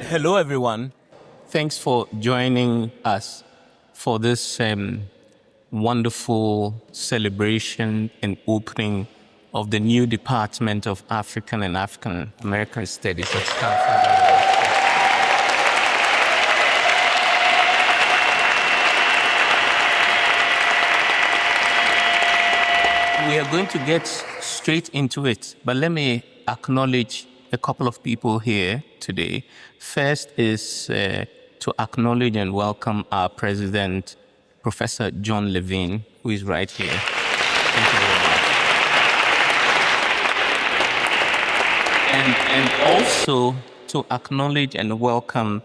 Hello, everyone. Thanks for joining us for this wonderful celebration and opening of the new Department of African and African American Studies at Stanford. We are going to get straight into it, but let me acknowledge a couple of people here today. First is to acknowledge and welcome our president, Professor John Levine, who is right here. Thank you very much. And also to acknowledge and welcome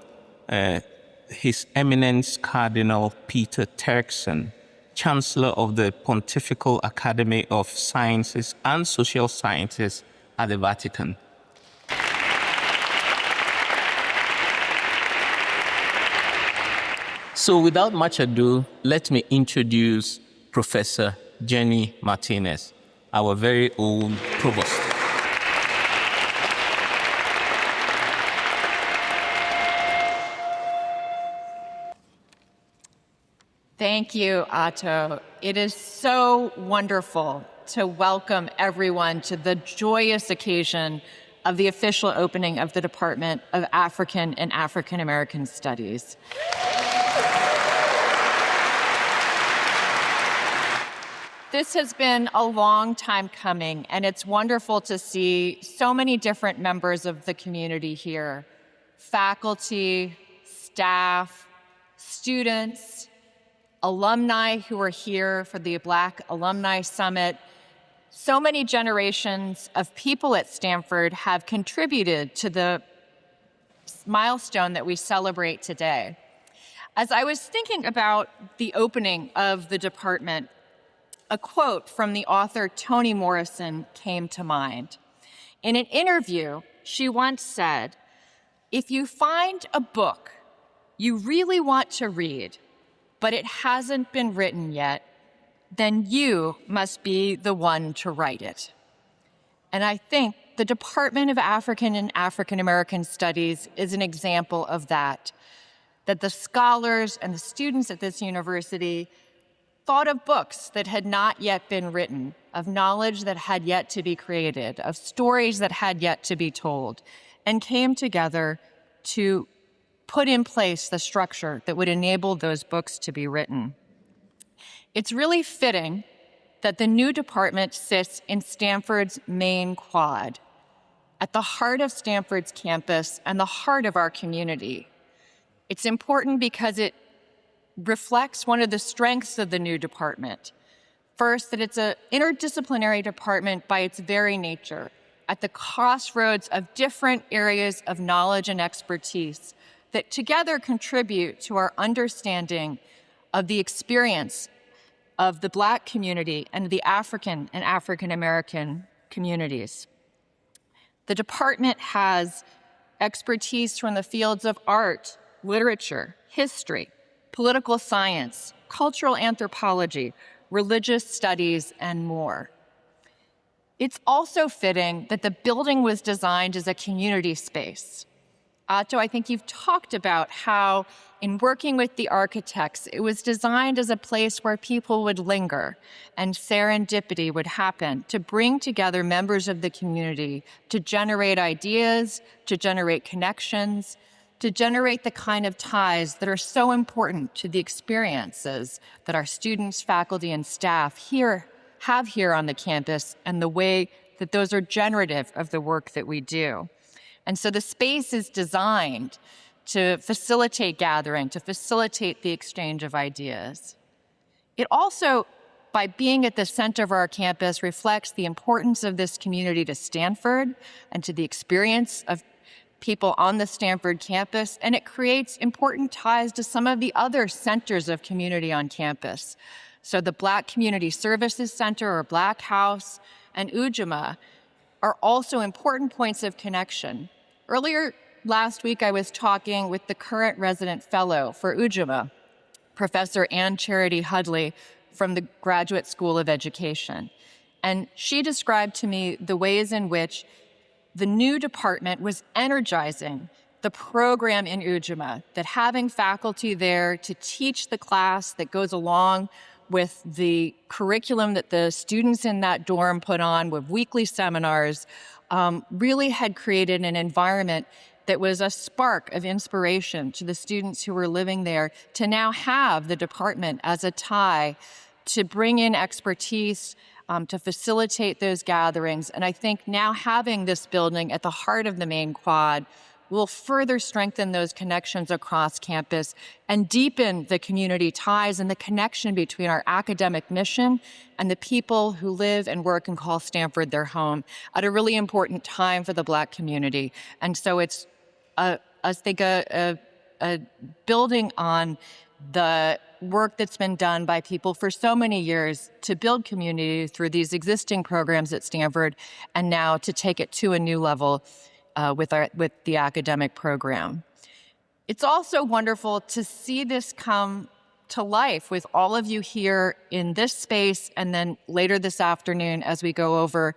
His Eminence Cardinal Peter Turkson, Chancellor of the Pontifical Academy of Sciences and Social Sciences at the Vatican. So without much ado, let me introduce Professor Jenny Martinez, our very own provost. Thank you, Otto. It is so wonderful to welcome everyone to the joyous occasion of the official opening of the Department of African and African American Studies. This has been a long time coming, and it's wonderful to see so many different members of the community here: faculty, staff, students, alumni who are here for the Black Alumni Summit. So many generations of people at Stanford have contributed to the milestone that we celebrate today. As I was thinking about the opening of the department, a quote from the author Toni Morrison came to mind. In an interview, she once said, "If you find a book you really want to read, but it hasn't been written yet, then you must be the one to write it." And I think the Department of African and African American Studies is an example of that the scholars and the students at this university thought of books that had not yet been written, of knowledge that had yet to be created, of stories that had yet to be told, and came together to put in place the structure that would enable those books to be written. It's really fitting that the new department sits in Stanford's main quad, at the heart of Stanford's campus and the heart of our community. It's important because it reflects one of the strengths of the new department. First, that it's an interdisciplinary department by its very nature, at the crossroads of different areas of knowledge and expertise that together contribute to our understanding of the experience of the Black community and the African and African American communities. The department has expertise from the fields of art, literature, history, political science, cultural anthropology, religious studies, and more. It's also fitting that the building was designed as a community space. Otto, I think you've talked about how, in working with the architects, it was designed as a place where people would linger and serendipity would happen to bring together members of the community to generate ideas, to generate connections, to generate the kind of ties that are so important to the experiences that our students, faculty, and staff have here on the campus, and the way that those are generative of the work that we do. And so the space is designed to facilitate gathering, to facilitate the exchange of ideas. It also, by being at the center of our campus, reflects the importance of this community to Stanford and to the experience of people on the Stanford campus, and it creates important ties to some of the other centers of community on campus. So the Black Community Services Center, or Black House, and Ujima are also important points of connection. Earlier last week, I was talking with the current resident fellow for Ujima, Professor Ann Charity Hudley from the Graduate School of Education. And she described to me the ways in which the new department was energizing the program in Ujima, that having faculty there to teach the class that goes along with the curriculum that the students in that dorm put on with weekly seminars, really had created an environment that was a spark of inspiration to the students who were living there to now have the department as a tie to bring in expertise, to facilitate those gatherings. And I think now having this building at the heart of the main quad will further strengthen those connections across campus and deepen the community ties and the connection between our academic mission and the people who live and work and call Stanford their home at a really important time for the Black community. And so it's, I think, a building on the work that's been done by people for so many years to build community through these existing programs at Stanford, and now to take it to a new level with the academic program. It's also wonderful to see this come to life with all of you here in this space, and then later this afternoon as we go over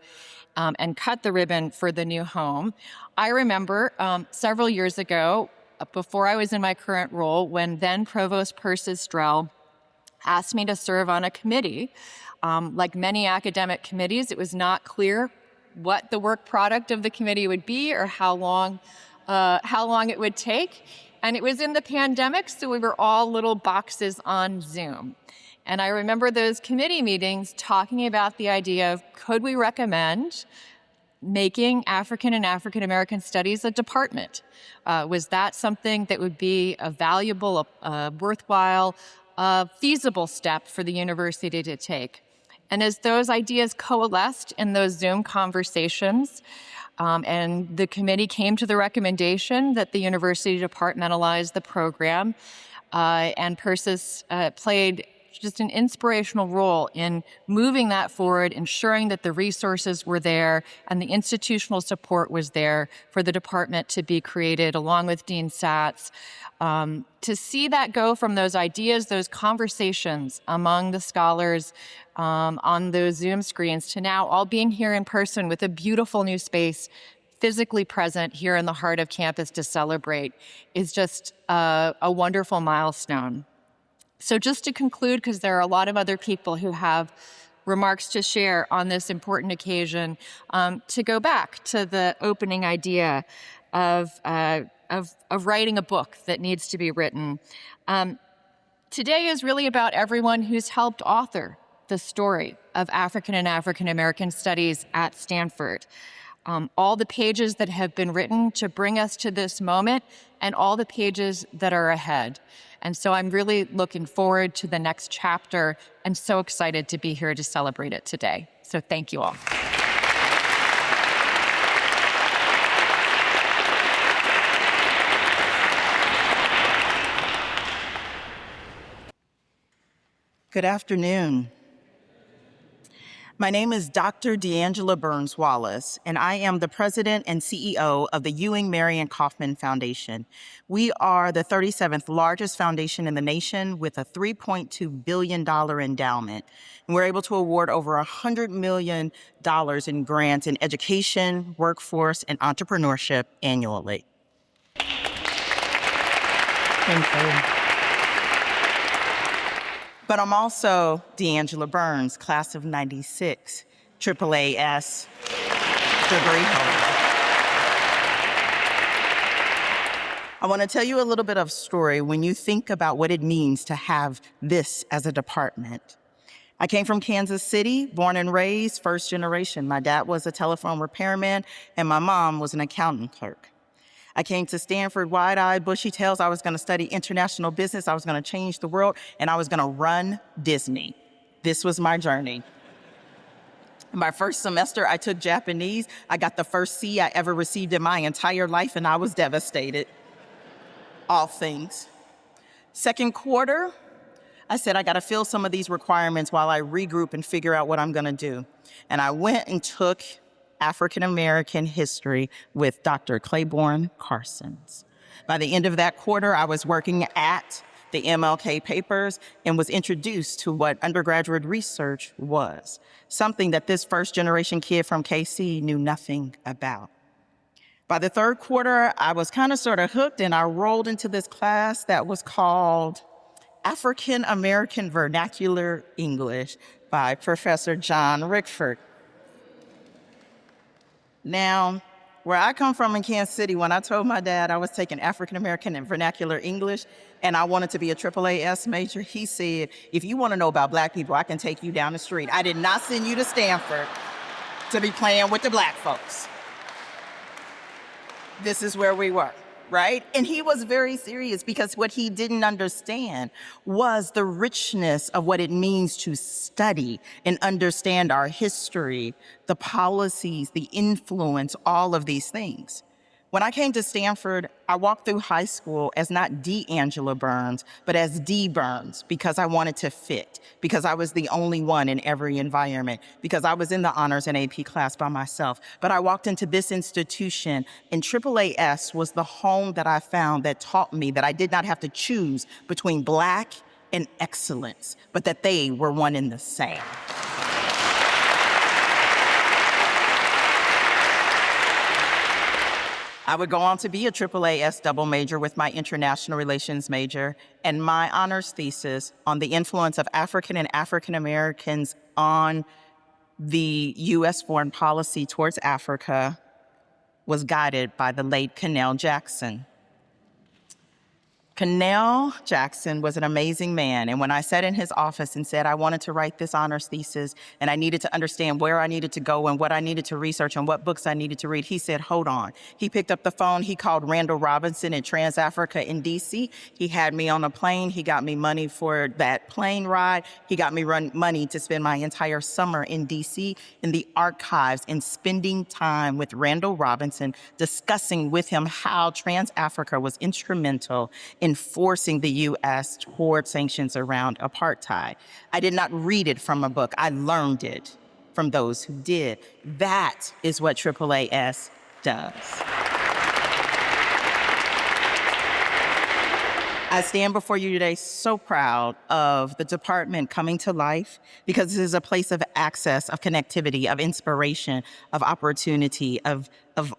and cut the ribbon for the new home. I remember several years ago, before I was in my current role, when then Provost Persis Strell asked me to serve on a committee. Like many academic committees, it was not clear what the work product of the committee would be or how long it would take. And it was in the pandemic, so we were all little boxes on Zoom. And I remember those committee meetings talking about the idea of, could we recommend making African and African American studies a department? Was that something that would be a valuable, worthwhile, feasible step for the university to take? And as those ideas coalesced in those Zoom conversations, and the committee came to the recommendation that the university departmentalize the program, and Persis played just an inspirational role in moving that forward, ensuring that the resources were there and the institutional support was there for the department to be created, along with Dean Satz. To see that go from those ideas, those conversations among the scholars on those Zoom screens, to now all being here in person with a beautiful new space, physically present here in the heart of campus to celebrate, is just a wonderful milestone. So just to conclude, because there are a lot of other people who have remarks to share on this important occasion, to go back to the opening idea of writing a book that needs to be written. Today is really about everyone who's helped author the story of African and African American studies at Stanford. All the pages that have been written to bring us to this moment, and all the pages that are ahead. And so I'm really looking forward to the next chapter, and so excited to be here to celebrate it today. So thank you all. Good afternoon. My name is Dr. D'Angela Burns Wallace, and I am the president and CEO of the Ewing Marion Kauffman Foundation. We are the 37th largest foundation in the nation with a $3.2 billion endowment. And we're able to award over $100 million in grants in education, workforce, and entrepreneurship annually. Thank you. But I'm also D'Angela Burns, class of '96, AAAS degree holder. I want to tell you a little bit of story when you think about what it means to have this as a department. I came from Kansas City, born and raised, first generation. My dad was a telephone repairman, and my mom was an accountant clerk. I came to Stanford wide-eyed, bushy-tails. I was going to study international business. I was going to change the world, and I was going to run Disney. This was my journey. In my first semester, I took Japanese. I got the first C I ever received in my entire life, and I was devastated. All things. Second quarter, I said, I got to fill some of these requirements while I regroup and figure out what I'm going to do. And I went and took African American history with Dr. Claiborne Carsons. By the end of that quarter, I was working at the MLK papers and was introduced to what undergraduate research was, something that this first generation kid from KC knew nothing about. By the third quarter, I was kind of sort of hooked, and I rolled into this class that was called African American Vernacular English by Professor John Rickford. Now, where I come from in Kansas City, when I told my dad I was taking African American and Vernacular English and I wanted to be a AAAS major, he said, if you want to know about Black people, I can take you down the street. I did not send you to Stanford to be playing with the Black folks. This is where we were, right? And he was very serious because what he didn't understand was the richness of what it means to study and understand our history, the policies, the influence, all of these things. When I came to Stanford, I walked through high school as not D'Angela Burns, but as D Burns, because I wanted to fit, because I was the only one in every environment, because I was in the honors and AP class by myself. But I walked into this institution, and AAAS was the home that I found that taught me that I did not have to choose between Black and excellence, but that they were one and the same. I would go on to be a AAAS double major with my international relations major and my honors thesis on the influence of African and African Americans on the U.S. foreign policy towards Africa was guided by the late Connell Jackson. Connell Jackson was an amazing man, and when I sat in his office and said I wanted to write this honors thesis and I needed to understand where I needed to go and what I needed to research and what books I needed to read, he said, hold on. He picked up the phone, he called Randall Robinson in Trans-Africa in DC. He had me on a plane, he got me money for that plane ride, he got me money to spend my entire summer in DC in the archives and spending time with Randall Robinson, discussing with him how Trans-Africa was instrumental in forcing the U.S. toward sanctions around apartheid. I did not read it from a book. I learned it from those who did. That is what AAAS does. I stand before you today so proud of the department coming to life because this is a place of access, of connectivity, of inspiration, of opportunity, of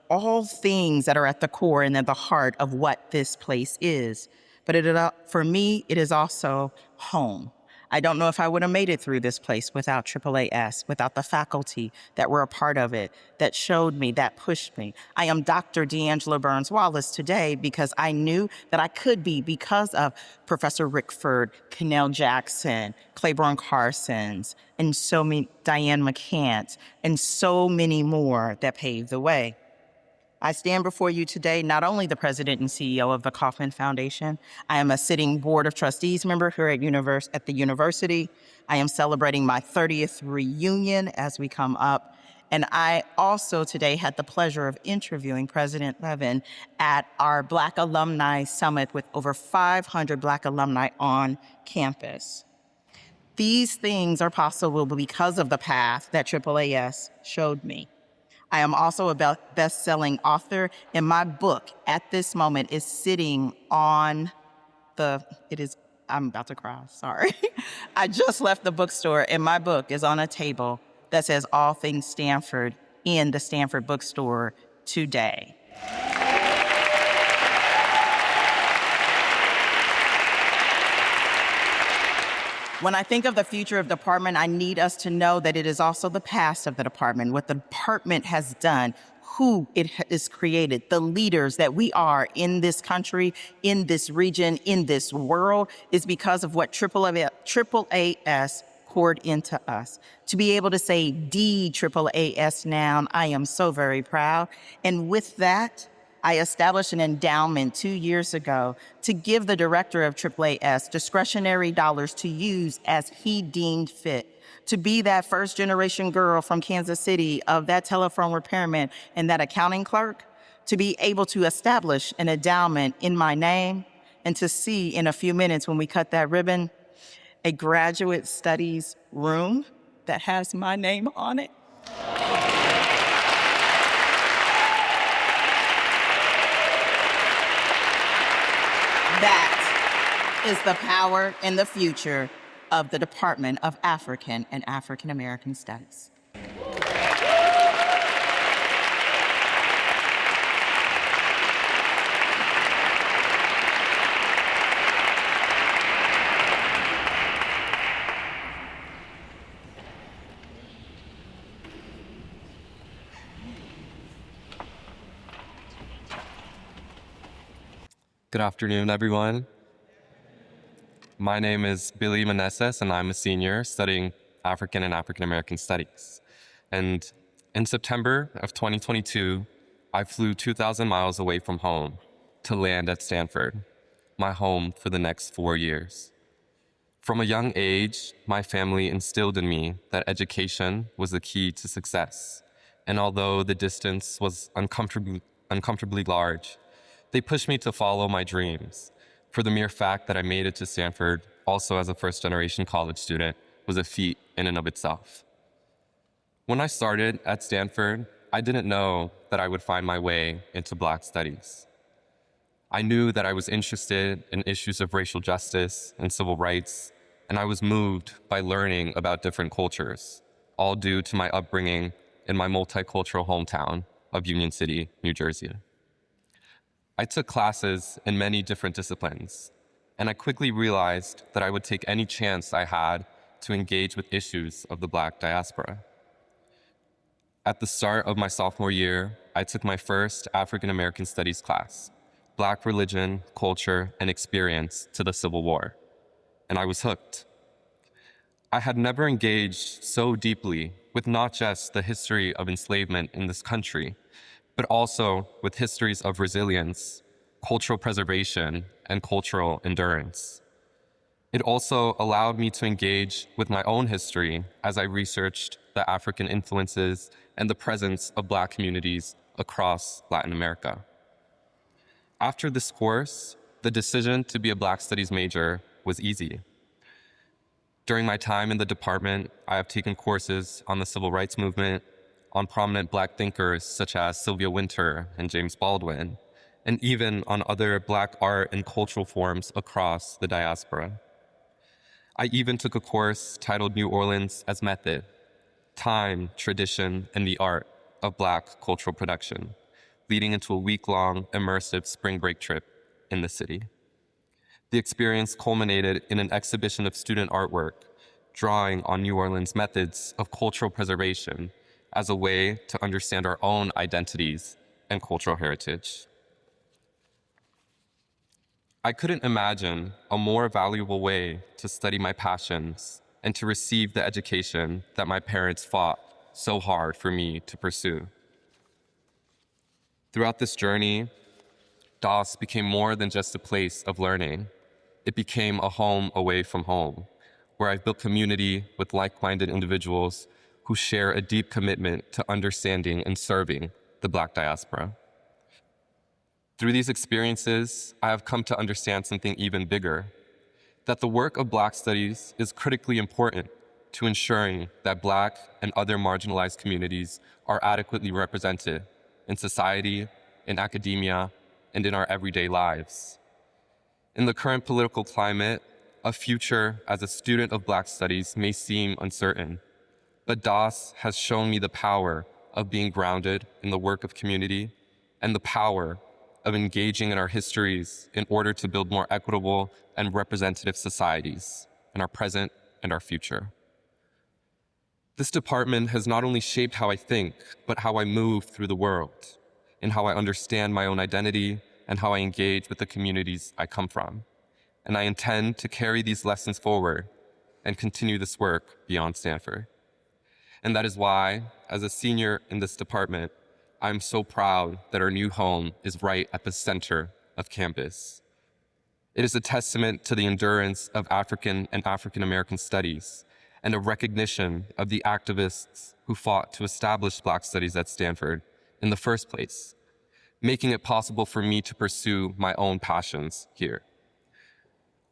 all things that are at the core and at the heart of what this place is. But for me, it is also home. I don't know if I would have made it through this place without AAAS, without the faculty that were a part of it, that showed me, that pushed me. I am Dr. D'Angela Burns Wallace today because I knew that I could be because of Professor Rickford, Connell Jackson, Claiborne Carsons, and so many, Diane McCant, and so many more that paved the way. I stand before you today, not only the president and CEO of the Kauffman Foundation, I am a sitting board of trustees member here at the university. I am celebrating my 30th reunion as we come up. And I also today had the pleasure of interviewing President Levin at our Black Alumni Summit with over 500 Black alumni on campus. These things are possible because of the path that AAAS showed me. I am also a best-selling author, and my book at this moment is sitting on I'm about to cry, sorry. I just left the bookstore, and my book is on a table that says All Things Stanford in the Stanford bookstore today. When I think of the future of the department, I need us to know that it is also the past of the department, what the department has done, who it has created, the leaders that we are in this country, in this region, in this world, is because of what AAAS poured into us. To be able to say DAAS now, I am so very proud. And with that, I established an endowment 2 years ago to give the director of AAAS discretionary dollars to use as he deemed fit, to be that first generation girl from Kansas City of that telephone repairman and that accounting clerk, to be able to establish an endowment in my name, and to see in a few minutes when we cut that ribbon, a graduate studies room that has my name on it. That is the power and the future of the Department of African and African American Studies. Good afternoon, everyone. My name is Billy Meneses, and I'm a senior studying African and African American studies. And in September of 2022, I flew 2,000 miles away from home to land at Stanford, my home for the next 4 years. From a young age, my family instilled in me that education was the key to success. And although the distance was uncomfortably large, they pushed me to follow my dreams. For the mere fact that I made it to Stanford, also as a first-generation college student, was a feat in and of itself. When I started at Stanford, I didn't know that I would find my way into Black studies. I knew that I was interested in issues of racial justice and civil rights, and I was moved by learning about different cultures, all due to my upbringing in my multicultural hometown of Union City, New Jersey. I took classes in many different disciplines, and I quickly realized that I would take any chance I had to engage with issues of the Black diaspora. At the start of my sophomore year, I took my first African American Studies class, Black Religion, Culture, and Experience to the Civil War, and I was hooked. I had never engaged so deeply with not just the history of enslavement in this country, but also with histories of resilience, cultural preservation, and cultural endurance. It also allowed me to engage with my own history as I researched the African influences and the presence of Black communities across Latin America. After this course, the decision to be a Black Studies major was easy. During my time in the department, I have taken courses on the civil rights movement, on prominent Black thinkers such as Sylvia Wynter and James Baldwin, and even on other Black art and cultural forms across the diaspora. I even took a course titled New Orleans as Method, Time, Tradition, and the Art of Black Cultural Production, leading into a week-long immersive spring break trip in the city. The experience culminated in an exhibition of student artwork, drawing on New Orleans methods of cultural preservation as a way to understand our own identities and cultural heritage. I couldn't imagine a more valuable way to study my passions and to receive the education that my parents fought so hard for me to pursue. Throughout this journey, DOS became more than just a place of learning. It became a home away from home, where I've built community with like-minded individuals who share a deep commitment to understanding and serving the Black diaspora. Through these experiences, I have come to understand something even bigger, that the work of Black studies is critically important to ensuring that Black and other marginalized communities are adequately represented in society, in academia, and in our everyday lives. In the current political climate, a future as a student of Black studies may seem uncertain, but DOS has shown me the power of being grounded in the work of community and the power of engaging in our histories in order to build more equitable and representative societies in our present and our future. This department has not only shaped how I think, but how I move through the world, and how I understand my own identity and how I engage with the communities I come from. And I intend to carry these lessons forward and continue this work beyond Stanford. And that is why, as a senior in this department, I'm so proud that our new home is right at the center of campus. It is a testament to the endurance of African and African American studies and a recognition of the activists who fought to establish Black studies at Stanford in the first place, making it possible for me to pursue my own passions here.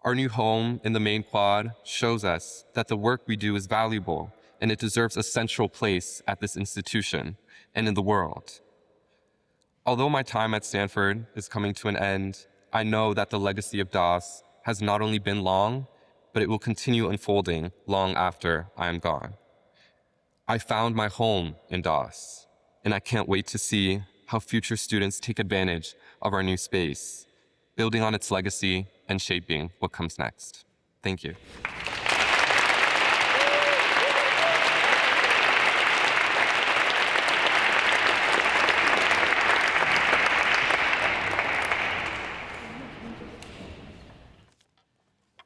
Our new home in the main quad shows us that the work we do is valuable and it deserves a central place at this institution and in the world. Although my time at Stanford is coming to an end, I know that the legacy of DOS has not only been long, but it will continue unfolding long after I am gone. I found my home in DOS, and I can't wait to see how future students take advantage of our new space, building on its legacy and shaping what comes next. Thank you.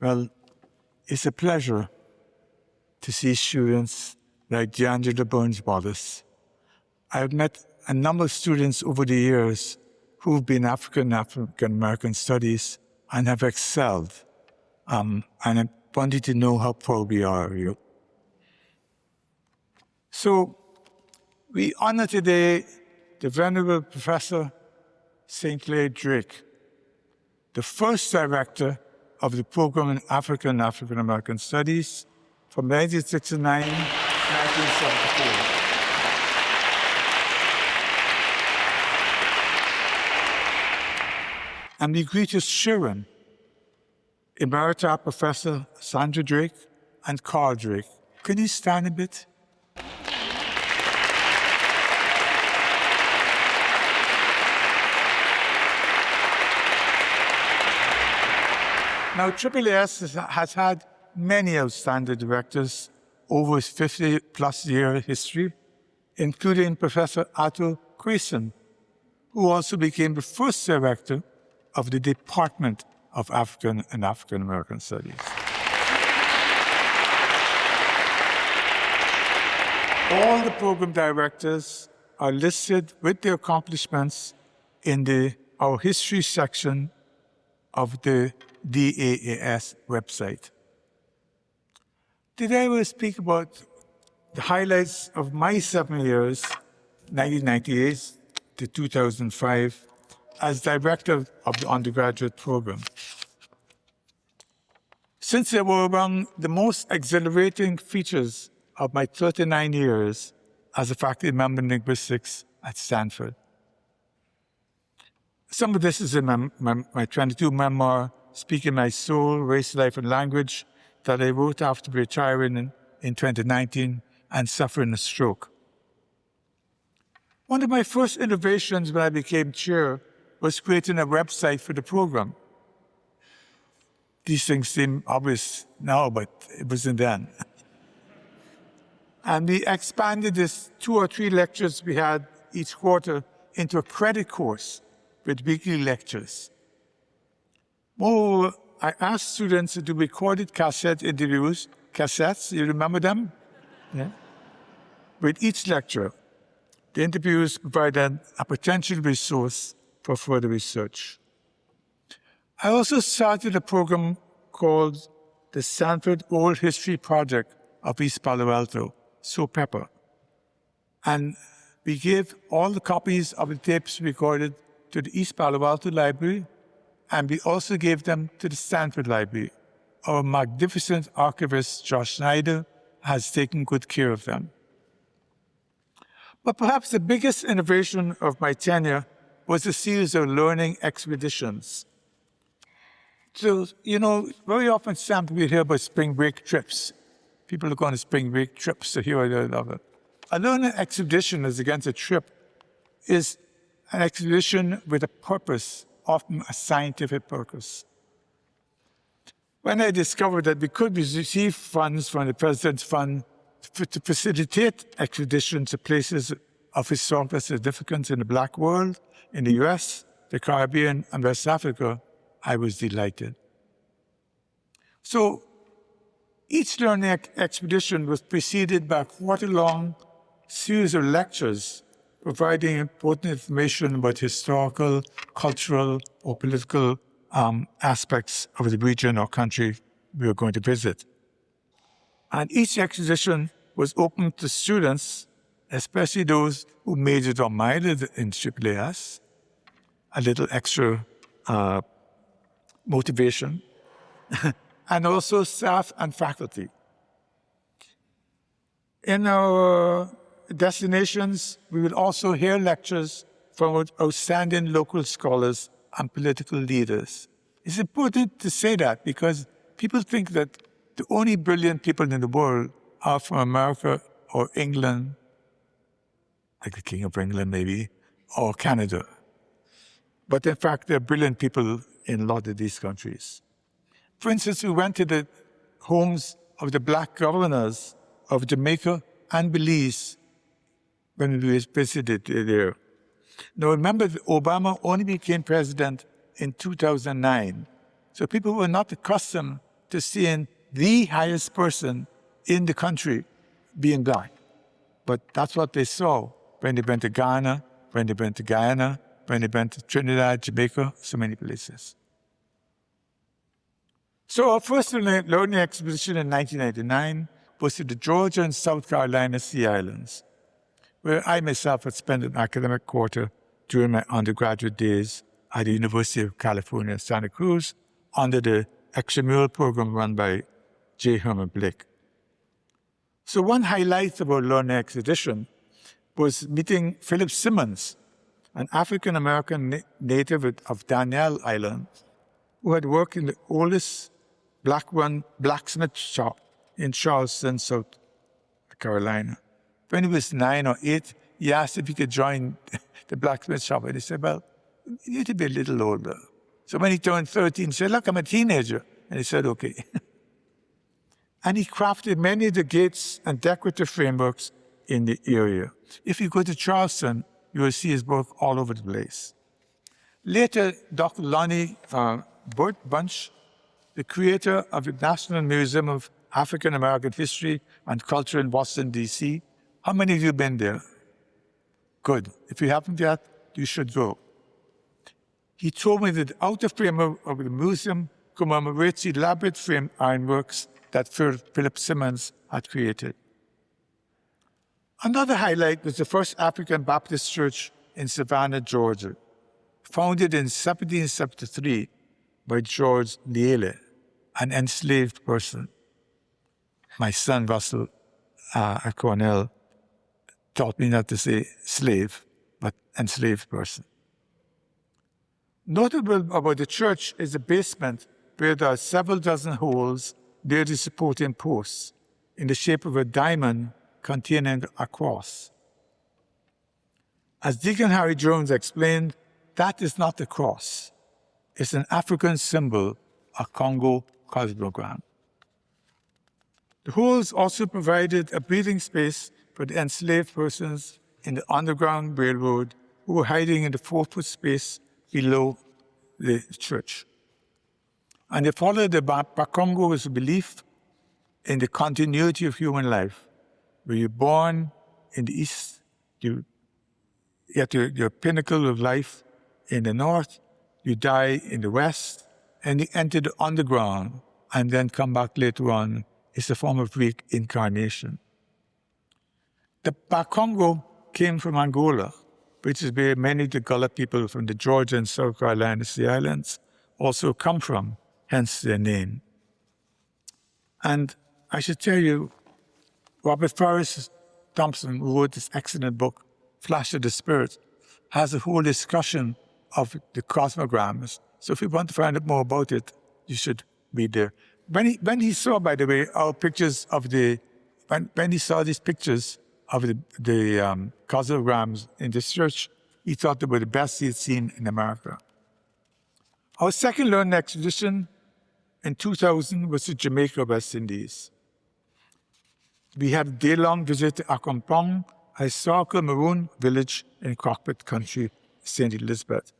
Well, it's a pleasure to see students like D'Angelo Burns-Wallace. I've met a number of students over the years who've been African American studies and have excelled. And I want you to know how proud we are of you. So we honor today the Venerable Professor St. Clair Drake, the first director of the program in African American Studies from 1969 to 1974. And we greet his children, Emerita Professor Sandra Drake and Carl Drake. Can you stand a bit? Now, AAAS has had many outstanding directors over its 50-plus year history, including Professor Atto Quayson, who also became the first director of the Department of African and African American Studies. All the program directors are listed with their accomplishments in our history section of the DAAS website. Today we'll speak about the highlights of my 7 years, 1998 to 2005, as director of the undergraduate program. Since they were among the most exhilarating features of my 39 years as a faculty member in linguistics at Stanford. Some of this is in my 22 memoir, Speaking My Soul, Race, Life, and Language, that I wrote after retiring in 2019 and suffering a stroke. One of my first innovations when I became chair was creating a website for the program. These things seem obvious now, but it wasn't then. And we expanded this 2 or 3 lectures we had each quarter into a credit course with weekly lectures. Moreover, I asked students to do recorded cassette interviews, cassettes, you remember them? Yeah. With each lecture. The interviews provided a potential resource for further research. I also started a program called the Stanford Oral History Project of East Palo Alto, SOPEPA. And we gave all the copies of the tapes recorded to the East Palo Alto Library, and we also gave them to the Stanford Library. Our magnificent archivist, Josh Snyder, has taken good care of them. But perhaps the biggest innovation of my tenure was a series of learning expeditions. So, very often, Stanford, we hear about spring break trips. People are going on spring break trips to here or there or another. A learning expedition, as against a trip, is an expedition with a purpose, often a scientific purpose. When I discovered that we could receive funds from the President's Fund to facilitate expeditions to places of historical significance in the Black world, in the US, the Caribbean, and West Africa, I was delighted. So each learning expedition was preceded by a quarter-long series of lectures providing important information about historical, cultural, or political aspects of the region or country we were going to visit. And each expedition was open to students, especially those who majored or minored in AAAS, a little extra motivation, and also staff and faculty. In our destinations, we will also hear lectures from outstanding local scholars and political leaders. It's important to say that because people think that the only brilliant people in the world are from America or England, like the King of England maybe, or Canada. But in fact, there are brilliant people in a lot of these countries. For instance, we went to the homes of the Black governors of Jamaica and Belize when we visited there. Now remember, Obama only became president in 2009. So people were not accustomed to seeing the highest person in the country being black. But that's what they saw when they went to Ghana, when they went to Guyana, when they went to Trinidad, Jamaica, so many places. So our first learning expedition in 1999 was to the Georgia and South Carolina Sea Islands, where I myself had spent an academic quarter during my undergraduate days at the University of California, Santa Cruz, under the extramural program run by J. Herman Blake. So one highlight of our learning expedition was meeting Philip Simmons, an African-American native of Daniel Island, who had worked in the oldest black-run blacksmith shop in Charleston, South Carolina. When he was 9 or 8, he asked if he could join the blacksmith shop, and he said, well, you need to be a little older. So when he turned 13, he said, look, I'm a teenager. And he said, okay. And he crafted many of the gates and decorative frameworks in the area. If you go to Charleston, you will see his work all over the place. Later, Dr. Lonnie Bunch, the creator of the National Museum of African American History and Culture in Washington, D.C. How many of you have been there? Good. If you haven't yet, you should go. He told me that the outer frame of the museum commemorates the elaborate framed ironworks that Philip Simmons had created. Another highlight was the first African Baptist church in Savannah, Georgia, founded in 1773 by George Niele, an enslaved person. My son Russell at Cornell taught me not to say slave, but enslaved person. Notable about the church is the basement, where there are several dozen holes near the supporting posts in the shape of a diamond containing a cross. As Deacon Harry Jones explained, that is not a cross. It's an African symbol, a Congo cosmogram. The holes also provided a breathing space for the enslaved persons in the Underground Railroad who were hiding in the 4-foot space below the church. And they followed the Bakongo's belief in the continuity of human life. Where you're born in the east, you get your pinnacle of life in the north, you die in the west, and you enter the underground and then come back later on. It's a form of reincarnation. The Bakongo came from Angola, which is where many of the Gullah people from the Georgia and South Carolina Sea Islands also come from, hence their name. And I should tell you, Robert Forrest Thompson, who wrote this excellent book, Flash of the Spirit, has a whole discussion of the cosmograms. So if you want to find out more about it, you should read there. When he saw, by the way, our pictures of when he saw these pictures of the cosmograms in this church, he thought they were the best he had seen in America. Our second learning expedition in 2000 was to Jamaica, West Indies. We had a day-long visit to Accompong, a historical maroon village in Cockpit Country, St. Elizabeth.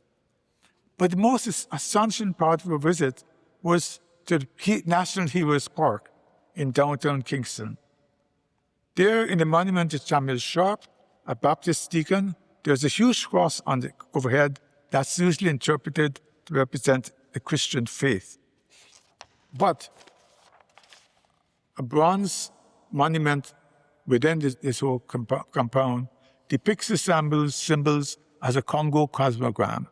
But the most astonishing part of our visit was to the National Heroes Park in downtown Kingston. There, in the monument to Samuel Sharp, a Baptist deacon, there's a huge cross on the overhead that's usually interpreted to represent the Christian faith. But a bronze monument within this whole compound depicts the symbols as a Congo cosmogram.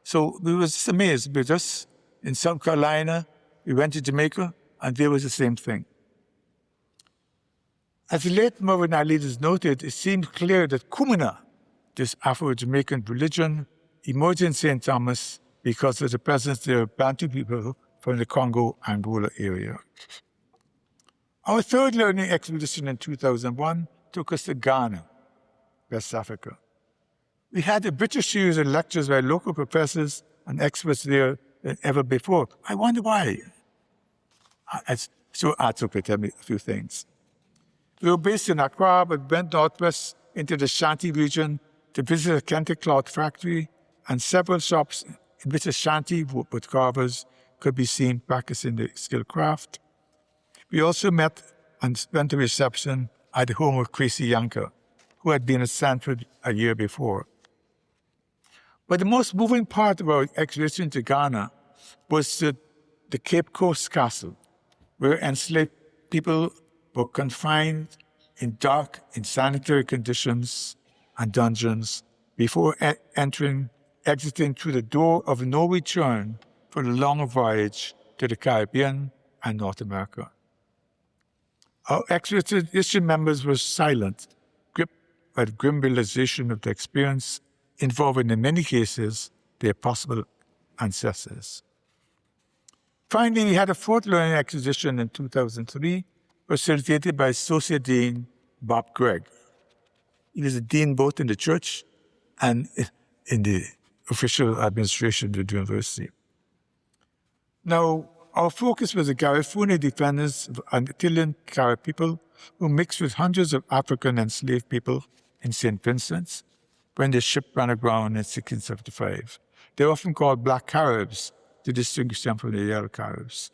So we were just amazed. We were just in South Carolina, we went to Jamaica, and there was the same thing. As the late Mervyn our leaders noted, it seemed clear that Kumina, this Afro-Jamaican religion, emerged in St. Thomas because of the presence there of Bantu people from the Congo-Angola area. Our third learning expedition in 2001 took us to Ghana, West Africa. We had a British series of lectures by local professors and experts there than ever before. I wonder why. So Arthur could tell me a few things. We were based in Accra, but went northwest into the Shanti region to visit a Kente cloth factory and several shops in which Ashanti wood carvers could be seen practicing the skilled craft. We also met and spent a reception at the home of Tracy Yanker, who had been at Stanford a year before. But the most moving part of our expedition to Ghana was the Cape Coast Castle, where enslaved people were confined in dark, insanitary conditions and dungeons before exiting through the door of no return for the long voyage to the Caribbean and North America. Our expedition members were silent, gripped by the grim realization of the experience involving, in many cases, their possible ancestors. Finally, we had a fourth learning expedition in 2003, facilitated by Associate Dean Bob Gregg. He was a dean both in the church and in the official administration of the university. Now, our focus was the Garifuna defenders of Antillean Carib people who mixed with hundreds of African enslaved people in St. Vincent's when the ship ran aground in 1675. They're often called Black Caribs to distinguish them from the Yellow Caribs.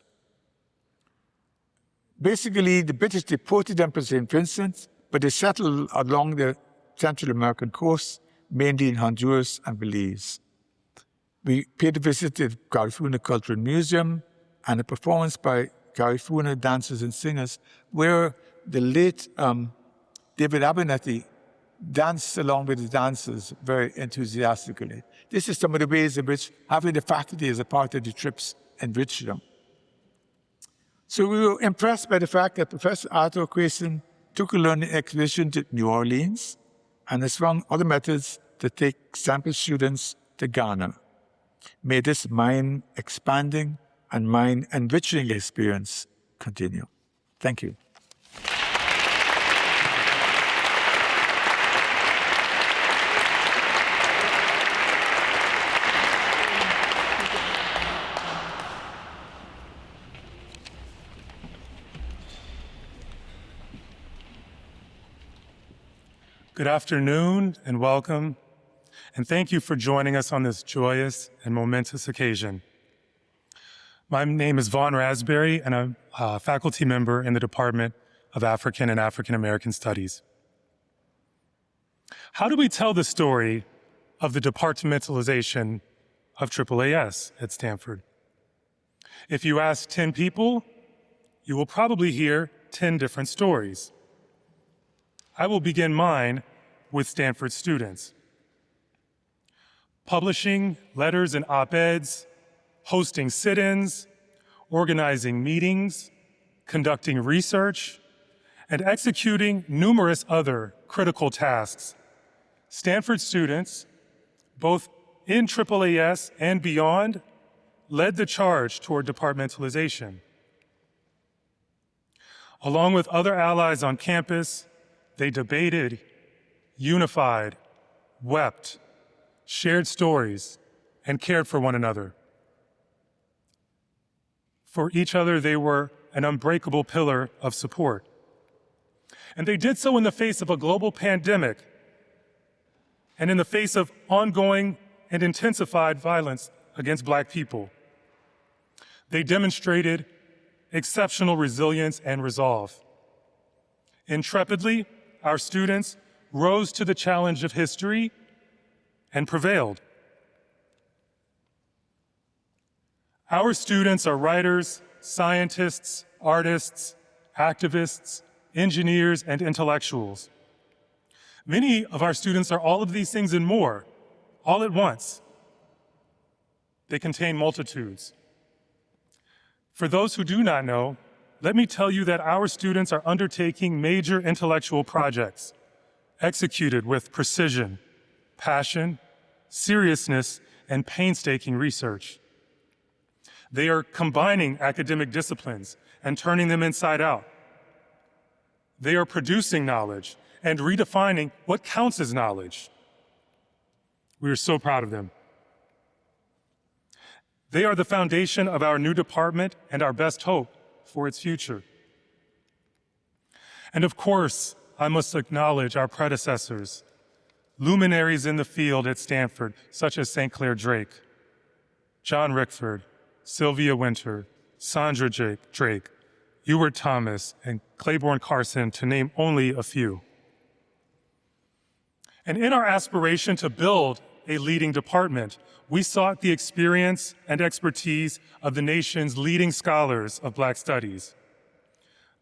Basically, the British deported them to St. Vincent, but they settled along the Central American coast, mainly in Honduras and Belize. We paid a visit to the Garifuna Cultural Museum and a performance by Garifuna dancers and singers where the late David Abernethy danced along with the dancers very enthusiastically. This is some of the ways in which having the faculty as a part of the trips enriched them. So we were impressed by the fact that Professor Arthur Quayson took a learning expedition to New Orleans and has found other methods to take Stanford students to Ghana. May this mind-expanding and mind-enriching experience continue. Thank you. Good afternoon and welcome, and thank you for joining us on this joyous and momentous occasion. My name is Vaughn Raspberry, and I'm a faculty member in the Department of African and African American Studies. How do we tell the story of the departmentalization of AAAS at Stanford? If you ask 10 people, you will probably hear 10 different stories. I will begin mine with Stanford students. Publishing letters and op-eds, hosting sit-ins, organizing meetings, conducting research, and executing numerous other critical tasks. Stanford students, both in AAAS and beyond, led the charge toward departmentalization. Along with other allies on campus, they debated, unified, wept, shared stories, and cared for one another. For each other, they were an unbreakable pillar of support. And they did so in the face of a global pandemic and in the face of ongoing and intensified violence against Black people. They demonstrated exceptional resilience and resolve. Intrepidly, our students rose to the challenge of history and prevailed. Our students are writers, scientists, artists, activists, engineers, and intellectuals. Many of our students are all of these things and more, all at once. They contain multitudes. For those who do not know, let me tell you that our students are undertaking major intellectual projects, executed with precision, passion, seriousness, and painstaking research. They are combining academic disciplines and turning them inside out. They are producing knowledge and redefining what counts as knowledge. We are so proud of them. They are the foundation of our new department and our best hope for its future. And of course, I must acknowledge our predecessors, luminaries in the field at Stanford, such as St. Clair Drake, John Rickford, Sylvia Winter, Sandra Drake, Ewart Thomas, and Claiborne Carson, to name only a few. And in our aspiration to build a leading department, we sought the experience and expertise of the nation's leading scholars of Black studies.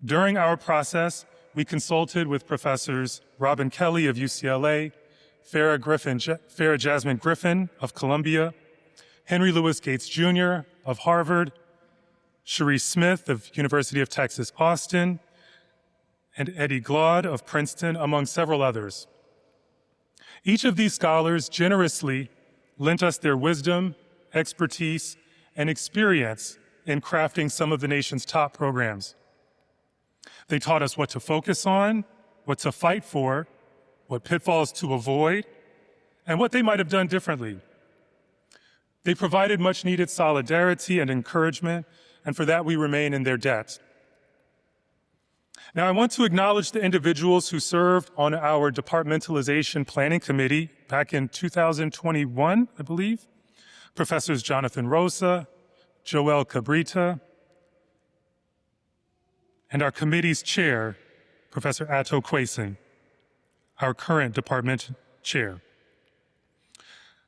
During our process, we consulted with Professors Robin Kelly of UCLA, Farah Jasmine Griffin of Columbia, Henry Louis Gates Jr. of Harvard, Cherie Smith of University of Texas, Austin, and Eddie Glaude of Princeton, among several others. Each of these scholars generously lent us their wisdom, expertise, and experience in crafting some of the nation's top programs. They taught us what to focus on, what to fight for, what pitfalls to avoid, and what they might have done differently. They provided much needed solidarity and encouragement, and for that we remain in their debt. Now, I want to acknowledge the individuals who served on our departmentalization planning committee back in 2021, I believe. Professors Jonathan Rosa, Joel Cabrita, and our committee's chair, Professor Atto Quason, our current department chair.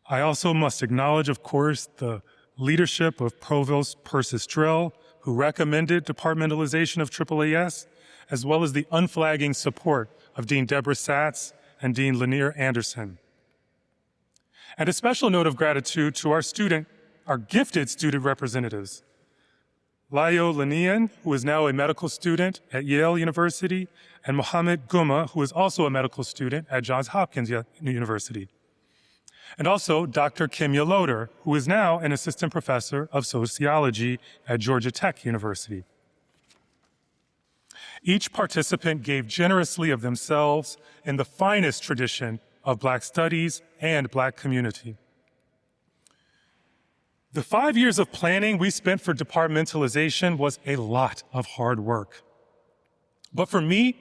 I also must acknowledge, of course, the leadership of Provost Persis Drell, who recommended departmentalization of AAAS, as well as the unflagging support of Dean Deborah Satz and Dean Lanier Anderson. And a special note of gratitude to our gifted student representatives, Layo Lanian, who is now a medical student at Yale University, and Mohammed Guma, who is also a medical student at Johns Hopkins University. And also Dr. Kimya Loader, who is now an assistant professor of sociology at Georgia Tech University. Each participant gave generously of themselves in the finest tradition of Black studies and Black community. The 5 years of planning we spent for departmentalization was a lot of hard work. But for me,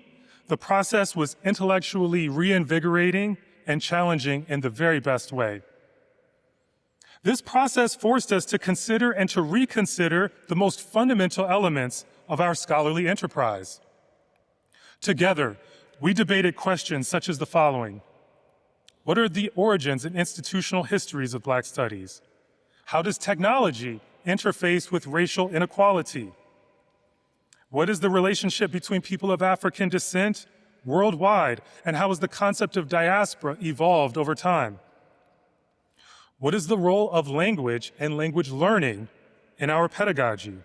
the process was intellectually reinvigorating and challenging in the very best way. This process forced us to consider and to reconsider the most fundamental elements of our scholarly enterprise. Together, we debated questions such as the following. What are the origins and institutional histories of Black studies? How does technology interface with racial inequality? What is the relationship between people of African descent worldwide, and how has the concept of diaspora evolved over time? What is the role of language and language learning in our pedagogy?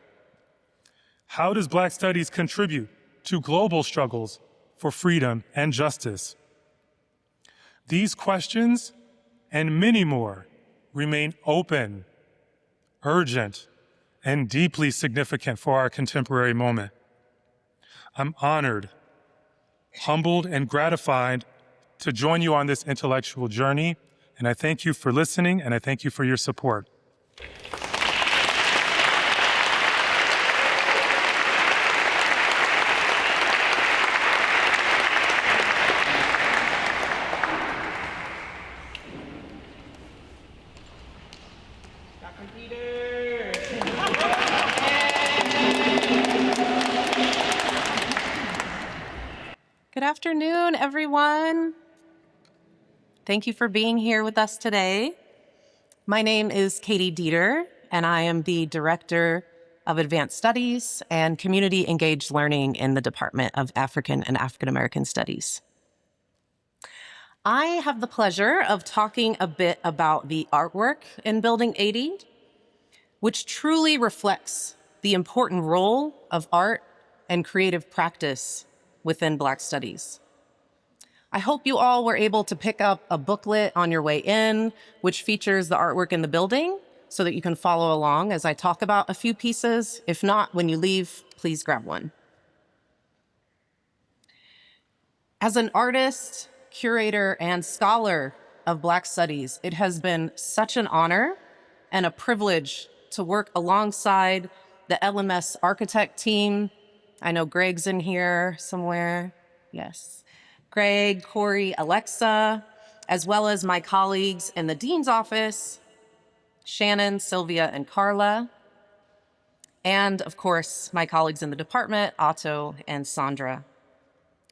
How does Black studies contribute to global struggles for freedom and justice? These questions and many more remain open, urgent, and deeply significant for our contemporary moment. I'm honored, humbled, and gratified to join you on this intellectual journey, and I thank you for listening, and I thank you for your support. Good afternoon, everyone. Thank you for being here with us today. My name is Katie Dieter, and I am the Director of Advanced Studies and Community Engaged Learning in the Department of African and African American Studies. I have the pleasure of talking a bit about the artwork in Building 80, which truly reflects the important role of art and creative practice within Black studies. I hope you all were able to pick up a booklet on your way in, which features the artwork in the building, so that you can follow along as I talk about a few pieces. If not, when you leave, please grab one. As an artist, curator, and scholar of Black studies, it has been such an honor and a privilege to work alongside the LMS architect team. I know Greg's in here somewhere. Yes. Greg, Corey, Alexa, as well as my colleagues in the dean's office, Shannon, Sylvia, and Carla. and of course, my colleagues in the department, Otto and Sandra,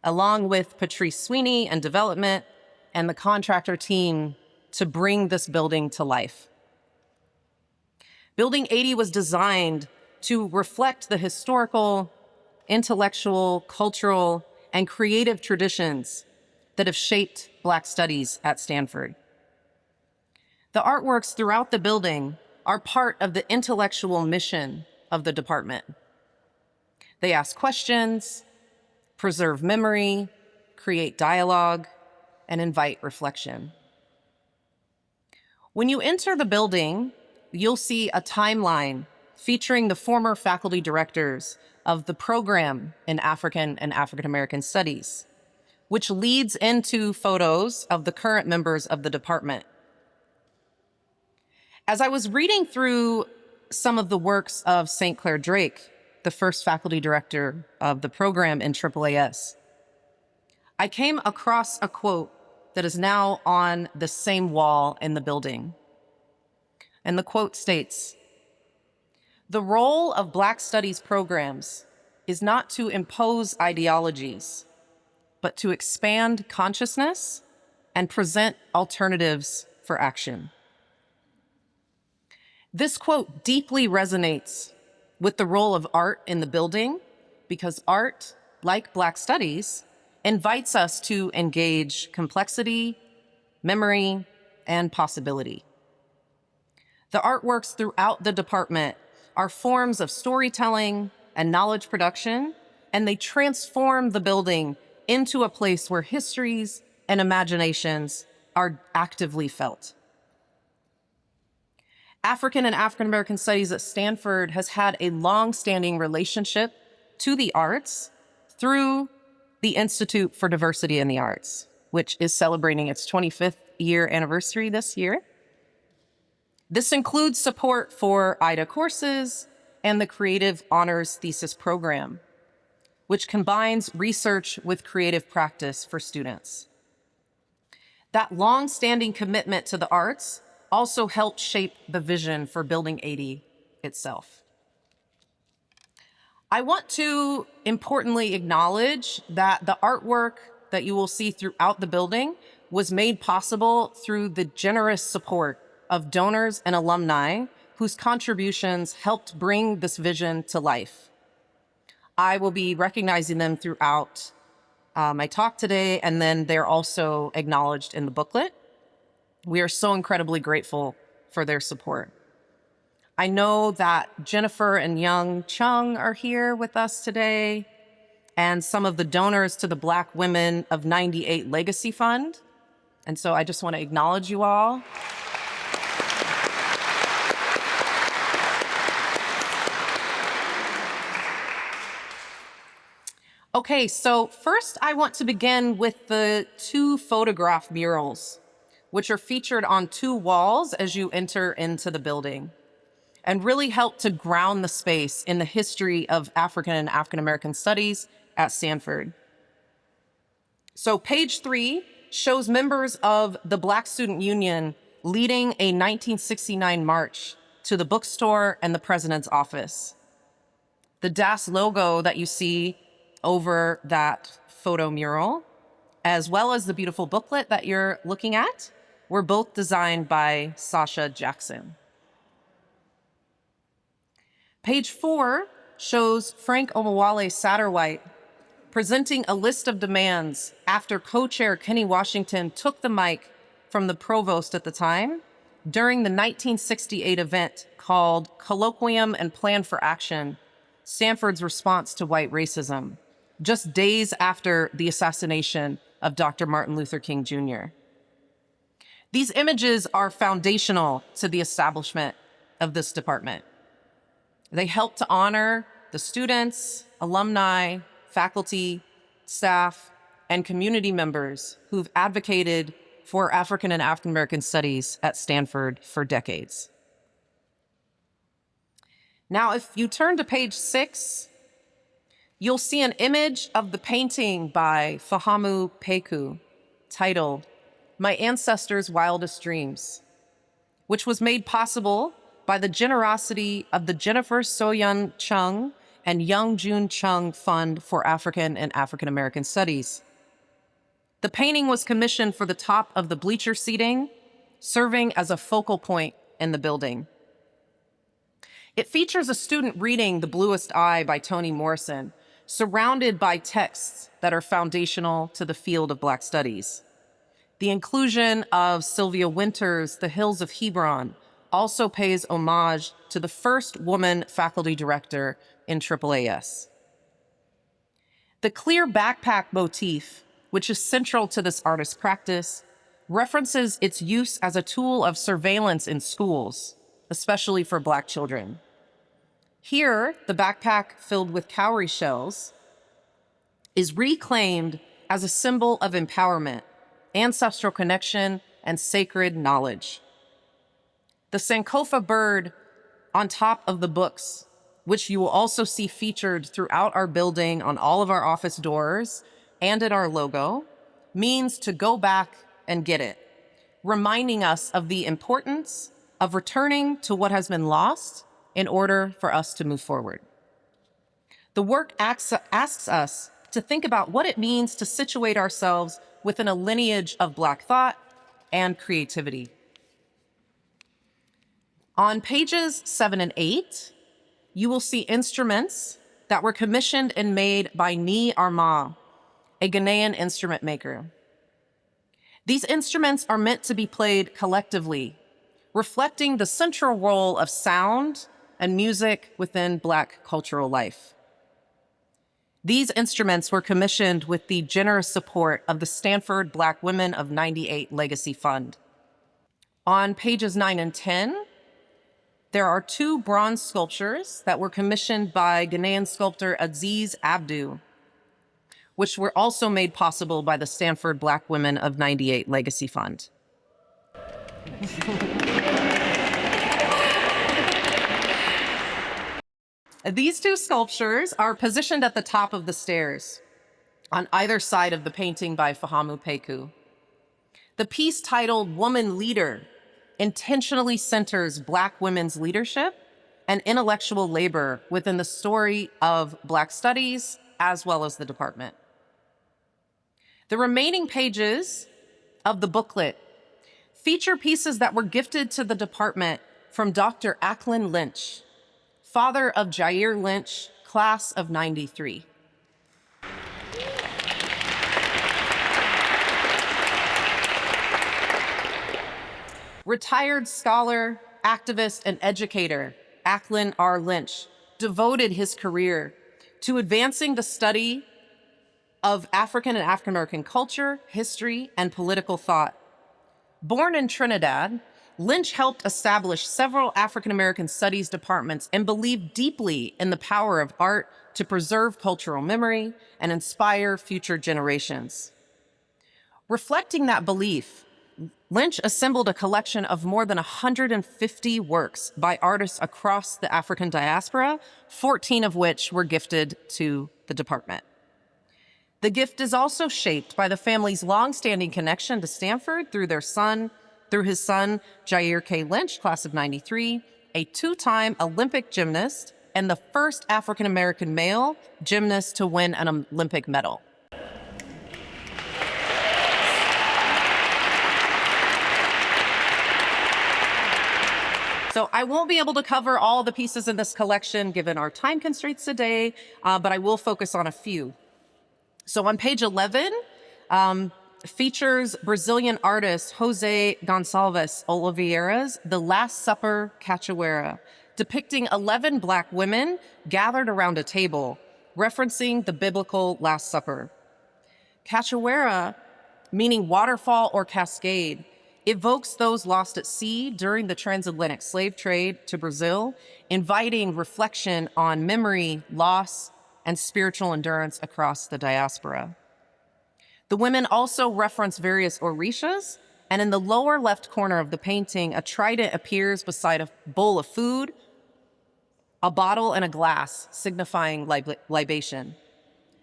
along with Patrice Sweeney and development and the contractor team to bring this building to life. Building 80 was designed to reflect the historical, intellectual, cultural, and creative traditions that have shaped Black studies at Stanford. The artworks throughout the building are part of the intellectual mission of the department. They ask questions, preserve memory, create dialogue, and invite reflection. When you enter the building, you'll see a timeline featuring the former faculty directors of the program in African and African American Studies, which leads into photos of the current members of the department. As I was reading through some of the works of St. Clair Drake, the first faculty director of the program in AAAS, I came across a quote that is now on the same wall in the building. And the quote states, "The role of Black Studies programs is not to impose ideologies, but to expand consciousness and present alternatives for action." This quote deeply resonates with the role of art in the building because art, like Black Studies, invites us to engage complexity, memory, and possibility. The artworks throughout the department are forms of storytelling and knowledge production, and they transform the building into a place where histories and imaginations are actively felt. African and African American Studies at Stanford has had a long-standing relationship to the arts through the Institute for Diversity in the Arts, which is celebrating its 25th year anniversary this year. This includes support for IDA courses and the Creative Honors Thesis Program, which combines research with creative practice for students. That long-standing commitment to the arts also helped shape the vision for Building 80 itself. I want to importantly acknowledge that the artwork that you will see throughout the building was made possible through the generous support of donors and alumni whose contributions helped bring this vision to life. I will be recognizing them throughout my talk today, and then they're also acknowledged in the booklet. We are so incredibly grateful for their support. I know that Jennifer and Young Chung are here with us today, and some of the donors to the Black Women of 98 Legacy Fund. And so I just want to acknowledge you all. Okay, so first I want to begin with the 2 photograph murals, which are featured on 2 walls as you enter into the building, and really help to ground the space in the history of African and African American Studies at Stanford. So page 3 shows members of the Black Student Union leading a 1969 march to the bookstore and the president's office. The DAS logo that you see over that photo mural, as well as the beautiful booklet that you're looking at, were both designed by Sasha Jackson. Page 4 shows Frank Omowale Satterwhite presenting a list of demands after co-chair Kenny Washington took the mic from the provost at the time during the 1968 event called Colloquium and Plan for Action, Stanford's Response to White Racism, just days after the assassination of Dr. Martin Luther King Jr. These images are foundational to the establishment of this department. They help to honor the students, alumni, faculty, staff, and community members who've advocated for African and African American Studies at Stanford for decades. Now, if you turn to page 6, you'll see an image of the painting by Fahamu Peku titled "My Ancestors' Wildest Dreams," which was made possible by the generosity of the Jennifer Soyeon Chung and Young Jun Chung Fund for African and African American Studies. The painting was commissioned for the top of the bleacher seating, serving as a focal point in the building. It features a student reading The Bluest Eye by Toni Morrison, surrounded by texts that are foundational to the field of Black studies. The inclusion of Sylvia Wynter's The Hills of Hebron also pays homage to the first woman faculty director in AAAS. The clear backpack motif, which is central to this artist's practice, references its use as a tool of surveillance in schools, especially for Black children. Here, the backpack filled with cowrie shells is reclaimed as a symbol of empowerment, ancestral connection, and sacred knowledge. The Sankofa bird on top of the books, which you will also see featured throughout our building on all of our office doors and in our logo, means to go back and get it, reminding us of the importance of returning to what has been lost in order for us to move forward. The work asks us to think about what it means to situate ourselves within a lineage of Black thought and creativity. On pages 7 and 8, you will see instruments that were commissioned and made by Ni Arma, a Ghanaian instrument maker. These instruments are meant to be played collectively, reflecting the central role of sound and music within Black cultural life. These instruments were commissioned with the generous support of the Stanford Black Women of '98 Legacy Fund. On pages 9 and 10, there are 2 bronze sculptures that were commissioned by Ghanaian sculptor Aziz Abdu, which were also made possible by the Stanford Black Women of '98 Legacy Fund. These 2 sculptures are positioned at the top of the stairs on either side of the painting by Fahamu Peku. The piece titled Woman Leader intentionally centers Black women's leadership and intellectual labor within the story of Black studies as well as the department. The remaining pages of the booklet feature pieces that were gifted to the department from Dr. Acklin Lynch, father of Jair Lynch, class of '93. Retired scholar, activist, and educator, Acklin R. Lynch devoted his career to advancing the study of African and African American culture, history, and political thought. Born in Trinidad, Lynch helped establish several African American studies departments and believed deeply in the power of art to preserve cultural memory and inspire future generations. Reflecting that belief, Lynch assembled a collection of more than 150 works by artists across the African diaspora, 14 of which were gifted to the department. The gift is also shaped by the family's longstanding connection to Stanford through his son, Jair K. Lynch, class of '93, a 2-time Olympic gymnast and the first African-American male gymnast to win an Olympic medal. So I won't be able to cover all the pieces in this collection given our time constraints today, but I will focus on a few. So on page 11, features Brazilian artist Jose Gonçalves Oliveira's The Last Supper Cachoeira, depicting 11 Black women gathered around a table, referencing the biblical Last Supper. Cachoeira, meaning waterfall or cascade, evokes those lost at sea during the transatlantic slave trade to Brazil, inviting reflection on memory, loss, and spiritual endurance across the diaspora. The women also reference various orishas, and in the lower left corner of the painting, a trident appears beside a bowl of food, a bottle, and a glass, signifying libation.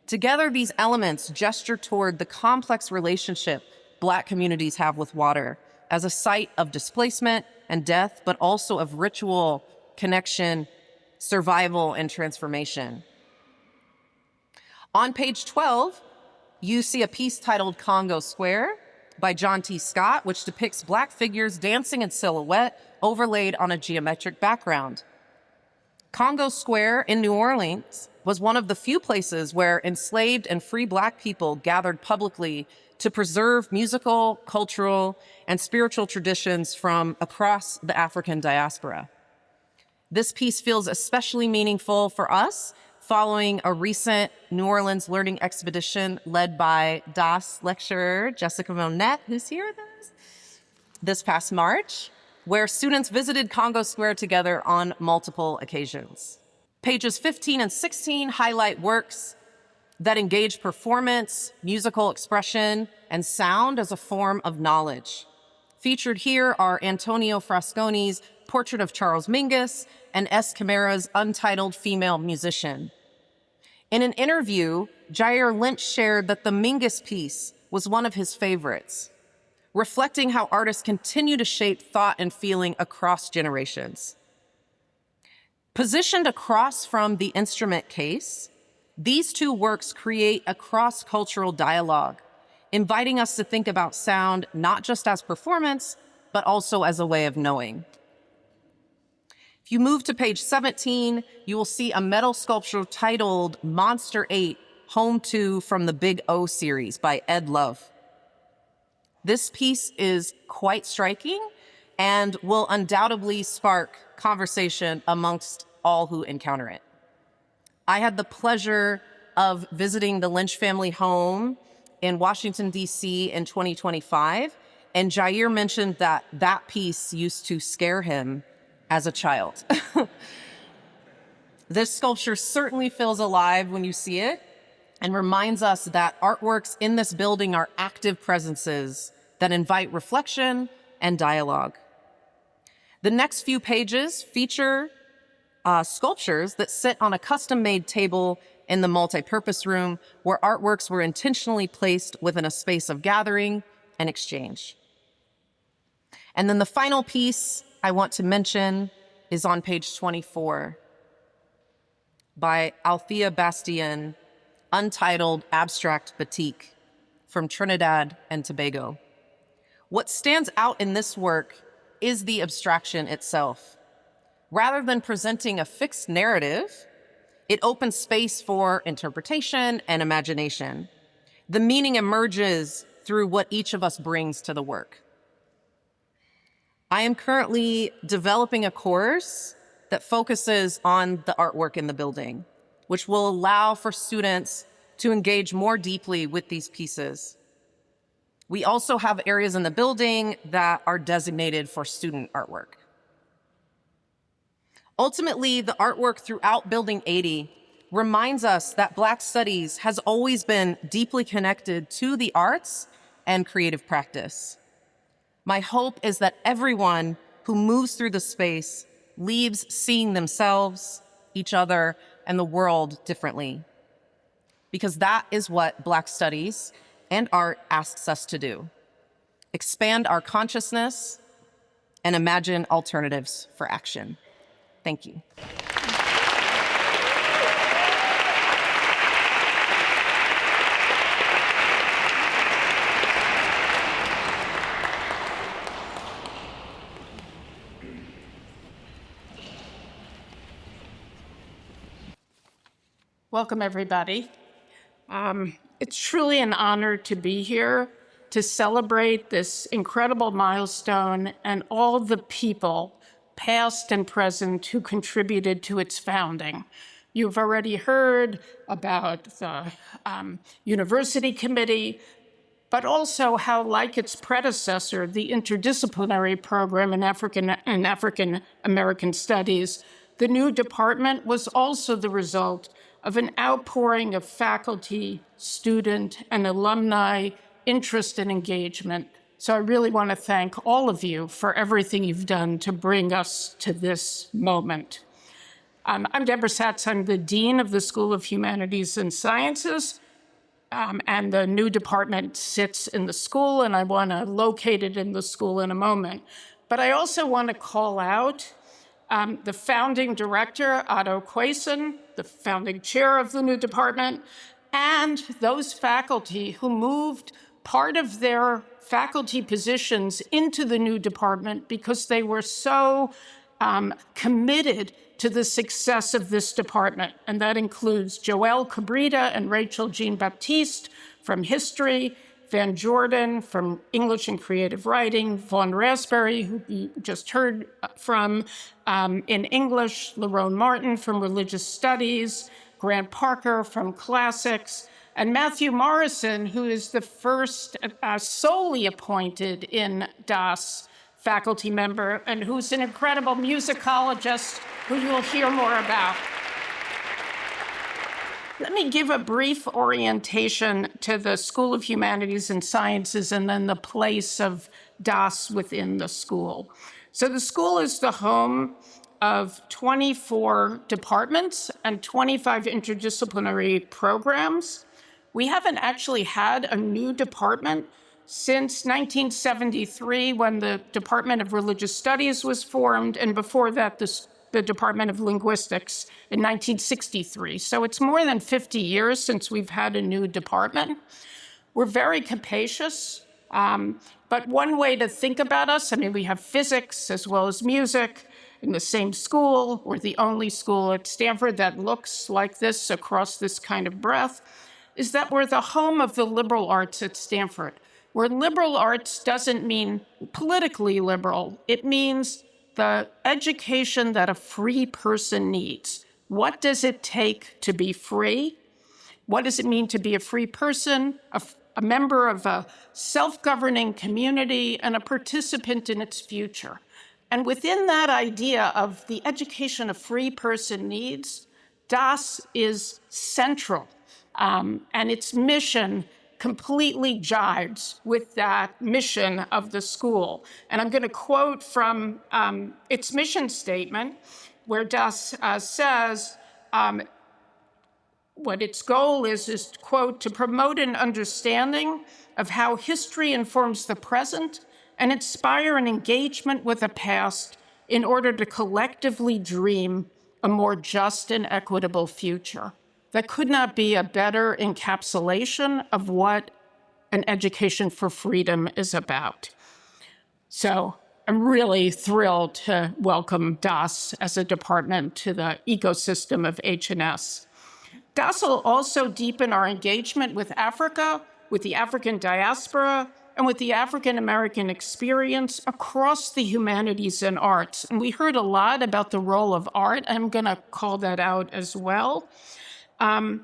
Together, these elements gesture toward the complex relationship Black communities have with water, as a site of displacement and death, but also of ritual, connection, survival, and transformation. On page 12, you see a piece titled Congo Square by John T. Scott, which depicts Black figures dancing in silhouette overlaid on a geometric background. Congo Square in New Orleans was one of the few places where enslaved and free Black people gathered publicly to preserve musical, cultural, and spiritual traditions from across the African diaspora. This piece feels especially meaningful for us following a recent New Orleans learning expedition led by DAS lecturer Jessica Monette, who's here with us, this past March, where students visited Congo Square together on multiple occasions. Pages 15 and 16 highlight works that engage performance, musical expression, and sound as a form of knowledge. Featured here are Antonio Frasconi's Portrait of Charles Mingus and S. Camara's Untitled Female Musician. In an interview, Jair Lynch shared that the Mingus piece was one of his favorites, reflecting how artists continue to shape thought and feeling across generations. Positioned across from the instrument case, these two works create a cross-cultural dialogue, inviting us to think about sound not just as performance, but also as a way of knowing. If you move to page 17, you will see a metal sculpture titled Monster 8, Home 2 from the Big O series by Ed Love. This piece is quite striking and will undoubtedly spark conversation amongst all who encounter it. I had the pleasure of visiting the Lynch family home in Washington, D.C. in 2025, and Jair mentioned that that piece used to scare him as a child. This sculpture certainly feels alive when you see it and reminds us that artworks in this building are active presences that invite reflection and dialogue. The next few pages feature sculptures that sit on a custom-made table in the multi-purpose room where artworks were intentionally placed within a space of gathering and exchange. And then the final piece I want to mention is on page 24 by Althea Bastien, Untitled Abstract Batik from Trinidad and Tobago. What stands out in this work is the abstraction itself. Rather than presenting a fixed narrative, it opens space for interpretation and imagination. The meaning emerges through what each of us brings to the work. I am currently developing a course that focuses on the artwork in the building, which will allow for students to engage more deeply with these pieces. We also have areas in the building that are designated for student artwork. Ultimately, the artwork throughout Building 80 reminds us that Black studies has always been deeply connected to the arts and creative practice. My hope is that everyone who moves through the space leaves seeing themselves, each other, and the world differently. Because that is what Black studies and art asks us to do: expand our consciousness and imagine alternatives for action. Thank you. Welcome, everybody. It's truly an honor to be here to celebrate this incredible milestone and all the people, past and present, who contributed to its founding. You've already heard about the University Committee, but also how, like its predecessor, the interdisciplinary program in African American Studies, the new department was also the result of an outpouring of faculty, student, and alumni interest and engagement. So I really want to thank all of you for everything you've done to bring us to this moment. I'm Deborah Satz. I'm the Dean of the School of Humanities and Sciences, and the new department sits in the school, and I want to locate it in the school in a moment. But I also want to call out the founding director, Otto Quason, the founding chair of the new department, and those faculty who moved part of their faculty positions into the new department because they were so committed to the success of this department. And that includes Joelle Cabrita and Rachel Jean-Baptiste from history, Van Jordan from English and creative writing, Vaughn Raspberry, who you just heard from in English, Lerone Martin from religious studies, Grant Parker from classics, and Matthew Morrison, who is the first solely appointed in DAS faculty member, and who's an incredible musicologist who you'll hear more about. Let me give a brief orientation to the School of Humanities and Sciences and then the place of DAS within the school. So the school is the home of 24 departments and 25 interdisciplinary programs. We haven't actually had a new department since 1973, when the Department of Religious Studies was formed, and before that, the Department of Linguistics in 1963. So it's more than 50 years since we've had a new department. We're very capacious, but one way to think about us, I mean, we have physics as well as music in the same school. We're the only school at Stanford that looks like this across this kind of breadth, is that we're the home of the liberal arts at Stanford. Where liberal arts doesn't mean politically liberal, it means the education that a free person needs. What does it take to be free? What does it mean to be a free person, a member of a self-governing community, and a participant in its future? And within that idea of the education a free person needs, DAS is central, and its mission completely jives with that mission of the school. And I'm going to quote from its mission statement, where DAS says what its goal is, quote, to promote an understanding of how history informs the present and inspire an engagement with the past in order to collectively dream a more just and equitable future. That could not be a better encapsulation of what an education for freedom is about. So I'm really thrilled to welcome DAS as a department to the ecosystem of H&S. DAS will also deepen our engagement with Africa, with the African diaspora, and with the African American experience across the humanities and arts. And we heard a lot about the role of art. I'm going to call that out as well. But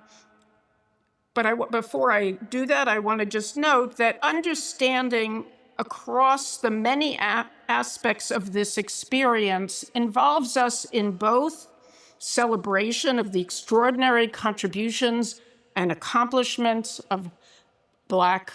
before I do that, I want to just note that understanding across the many aspects of this experience involves us in both celebration of the extraordinary contributions and accomplishments of Black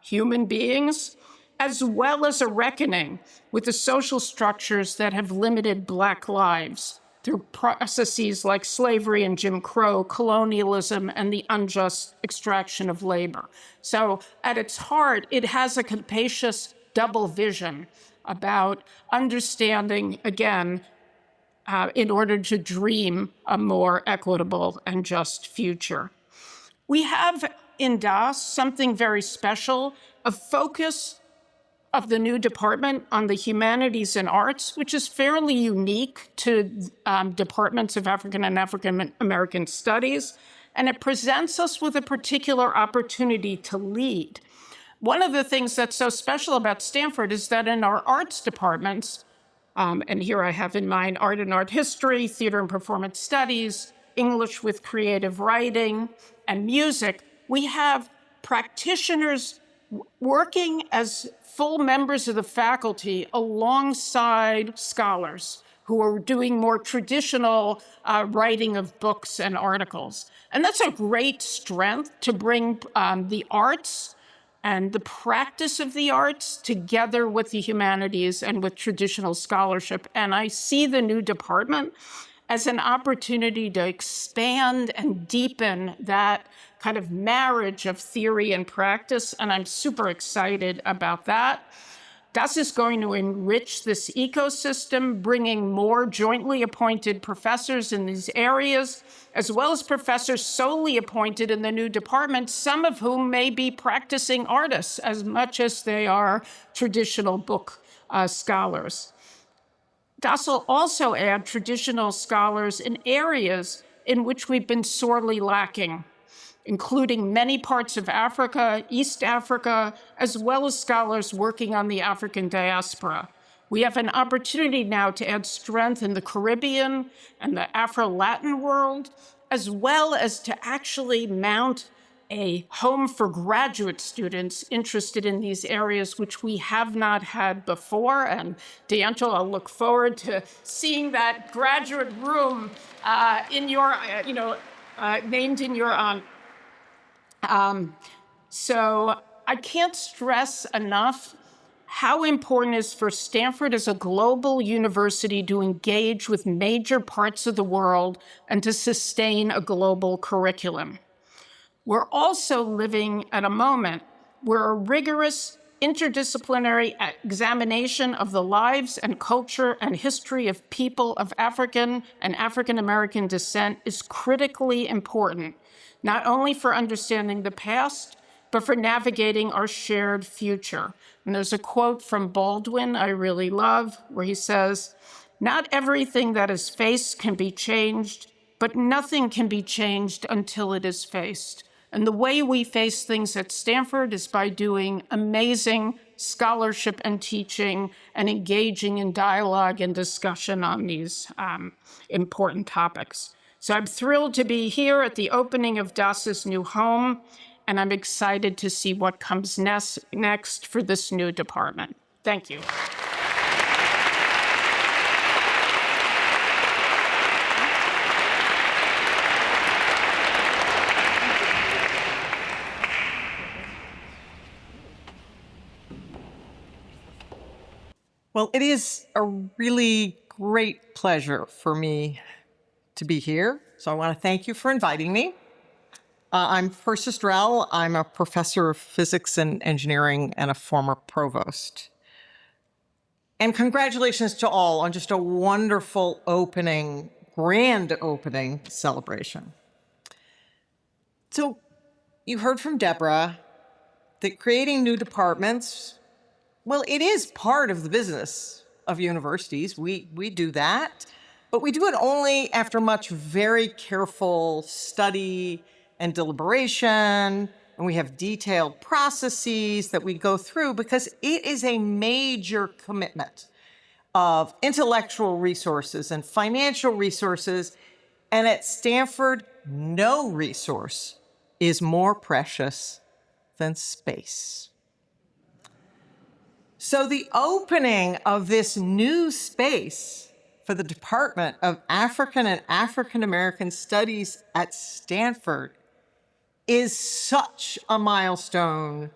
human beings, as well as a reckoning with the social structures that have limited Black lives through processes like slavery and Jim Crow, colonialism, and the unjust extraction of labor. So at its heart, it has a capacious double vision about understanding, again, in order to dream a more equitable and just future. We have in DAS something very special, a focus of the new department on the humanities and arts, which is fairly unique to departments of African and African American studies, and it presents us with a particular opportunity to lead. One of the things that's so special about Stanford is that in our arts departments, and here I have in mind art and art history, theater and performance studies, English with creative writing, and music, we have practitioners working as full members of the faculty alongside scholars who are doing more traditional writing of books and articles. And that's a great strength to bring the arts and the practice of the arts together with the humanities and with traditional scholarship. And I see the new department as an opportunity to expand and deepen that kind of marriage of theory and practice, and I'm super excited about that. Das is going to enrich this ecosystem, bringing more jointly appointed professors in these areas, as well as professors solely appointed in the new department, some of whom may be practicing artists as much as they are traditional book scholars. Das will also add traditional scholars in areas in which we've been sorely lacking, including many parts of Africa, East Africa, as well as scholars working on the African diaspora. We have an opportunity now to add strength in the Caribbean and the Afro-Latin world, as well as to actually mount a home for graduate students interested in these areas, which we have not had before. And D'Angelo, I'll look forward to seeing that graduate room in your, named in your honor. So I can't stress enough how important it is for Stanford as a global university to engage with major parts of the world and to sustain a global curriculum. We're also living at a moment where a rigorous interdisciplinary examination of the lives and culture and history of people of African and African American descent is critically important, not only for understanding the past, but for navigating our shared future. And there's a quote from Baldwin I really love, where he says, "Not everything that is faced can be changed, but nothing can be changed until it is faced." And the way we face things at Stanford is by doing amazing scholarship and teaching and engaging in dialogue and discussion on these important topics. So I'm thrilled to be here at the opening of DAS's new home, and I'm excited to see what comes next for this new department. Thank you. Well, it is a really great pleasure for me to be here. So I want to thank you for inviting me. I'm Persis Drell. I'm a professor of physics and engineering and a former provost. And congratulations to all on just a wonderful opening, grand opening celebration. So you heard from Deborah that creating new departments, well, it is part of the business of universities. We do that, but we do it only after much very careful study and deliberation, and we have detailed processes that we go through because it is a major commitment of intellectual resources and financial resources, and at Stanford, no resource is more precious than space. So the opening of this new space for the Department of African and African American Studies at Stanford is such a milestone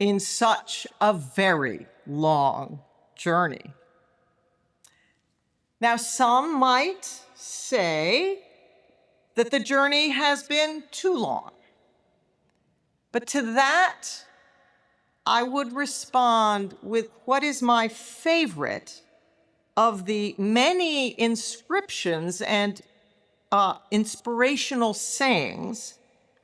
in such a very long journey. Now, some might say that the journey has been too long. But to that, I would respond with what is my favorite of the many inscriptions and inspirational sayings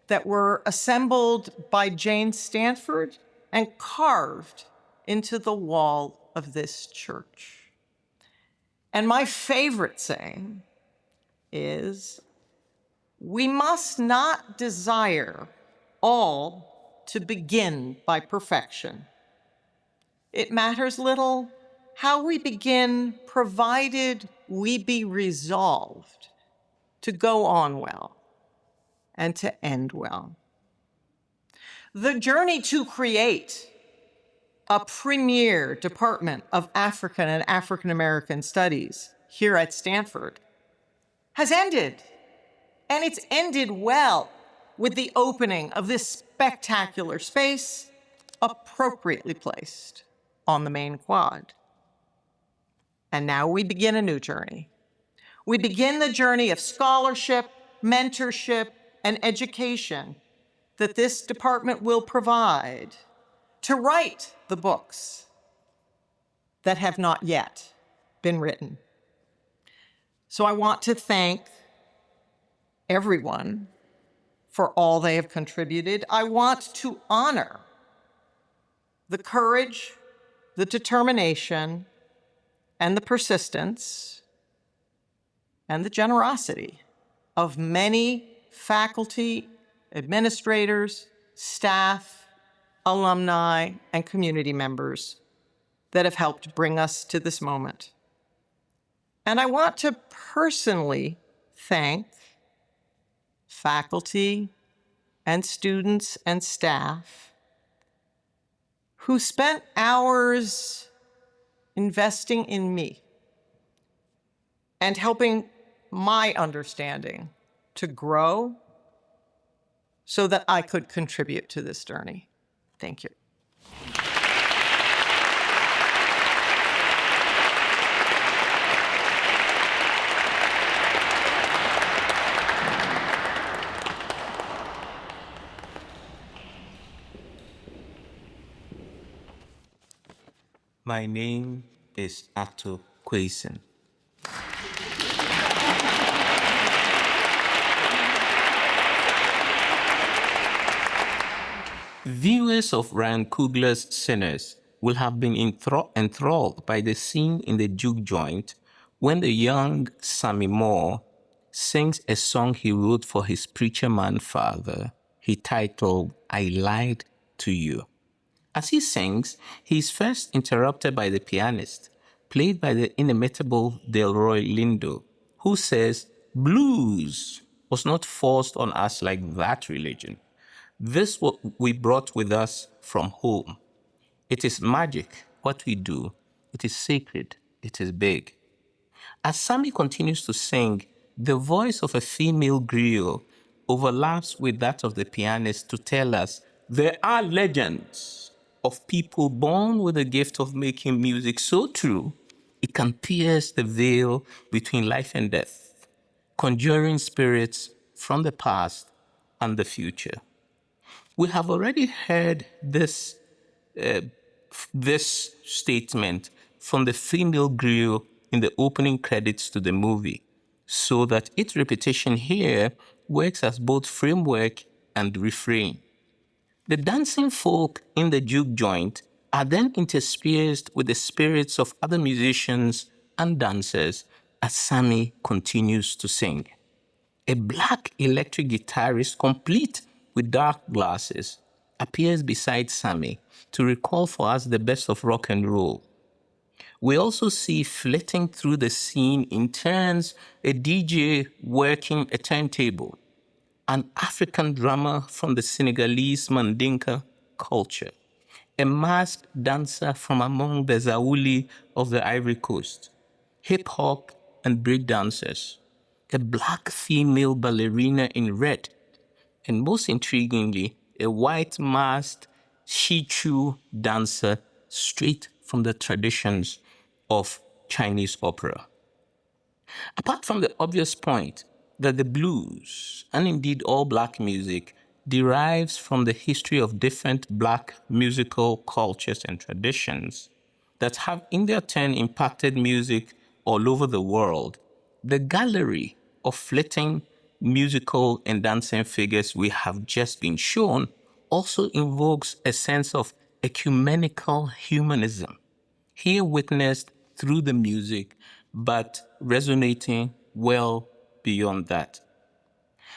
that were assembled by Jane Stanford and carved into the wall of this church. And my favorite saying is, "We must not desire all to begin by perfection. It matters little how we begin, provided we be resolved to go on well and to end well." The journey to create a premier Department of African and African American Studies here at Stanford has ended, and it's ended well with the opening of this spectacular space appropriately placed on the main quad. And now we begin a new journey. We begin the journey of scholarship, mentorship, and education that this department will provide to write the books that have not yet been written. So I want to thank everyone for all they have contributed. I want to honor the courage, the determination, and the persistence, and the generosity of many faculty, administrators, staff, alumni, and community members that have helped bring us to this moment. And I want to personally thank faculty and students and staff who spent hours investing in me and helping my understanding to grow so that I could contribute to this journey. Thank you. My name is Ato Kwesen. Viewers of Ryan Coogler's Sinners will have been enthralled by the scene in the juke joint when the young Sammy Moore sings a song he wrote for his preacher man father, he titled, I Lied to You. As he sings, he is first interrupted by the pianist, played by the inimitable Delroy Lindo, who says, blues was not forced on us like that religion. This what we brought with us from home. It is magic, what we do. It is sacred. It is big. As Sammy continues to sing, the voice of a female griot overlaps with that of the pianist to tell us there are legends of people born with the gift of making music so true it can pierce the veil between life and death, conjuring spirits from the past and the future. We have already heard this statement from the female griot in the opening credits to the movie, so that its repetition here works as both framework and refrain. The dancing folk in the juke joint are then interspersed with the spirits of other musicians and dancers as Sammy continues to sing. A black electric guitarist, complete with dark glasses, appears beside Sammy to recall for us the best of rock and roll. We also see flitting through the scene in turns a DJ working a turntable, an African drummer from the Senegalese Mandinka culture, a masked dancer from among the Zauli of the Ivory Coast, hip-hop and break dancers, a black female ballerina in red, and most intriguingly, a white masked Shichu dancer straight from the traditions of Chinese opera. Apart from the obvious point that the blues, and indeed all black music, derives from the history of different black musical cultures and traditions that have in their turn impacted music all over the world, the gallery of flitting musical and dancing figures we have just been shown also invokes a sense of ecumenical humanism, here witnessed through the music, but resonating well beyond that.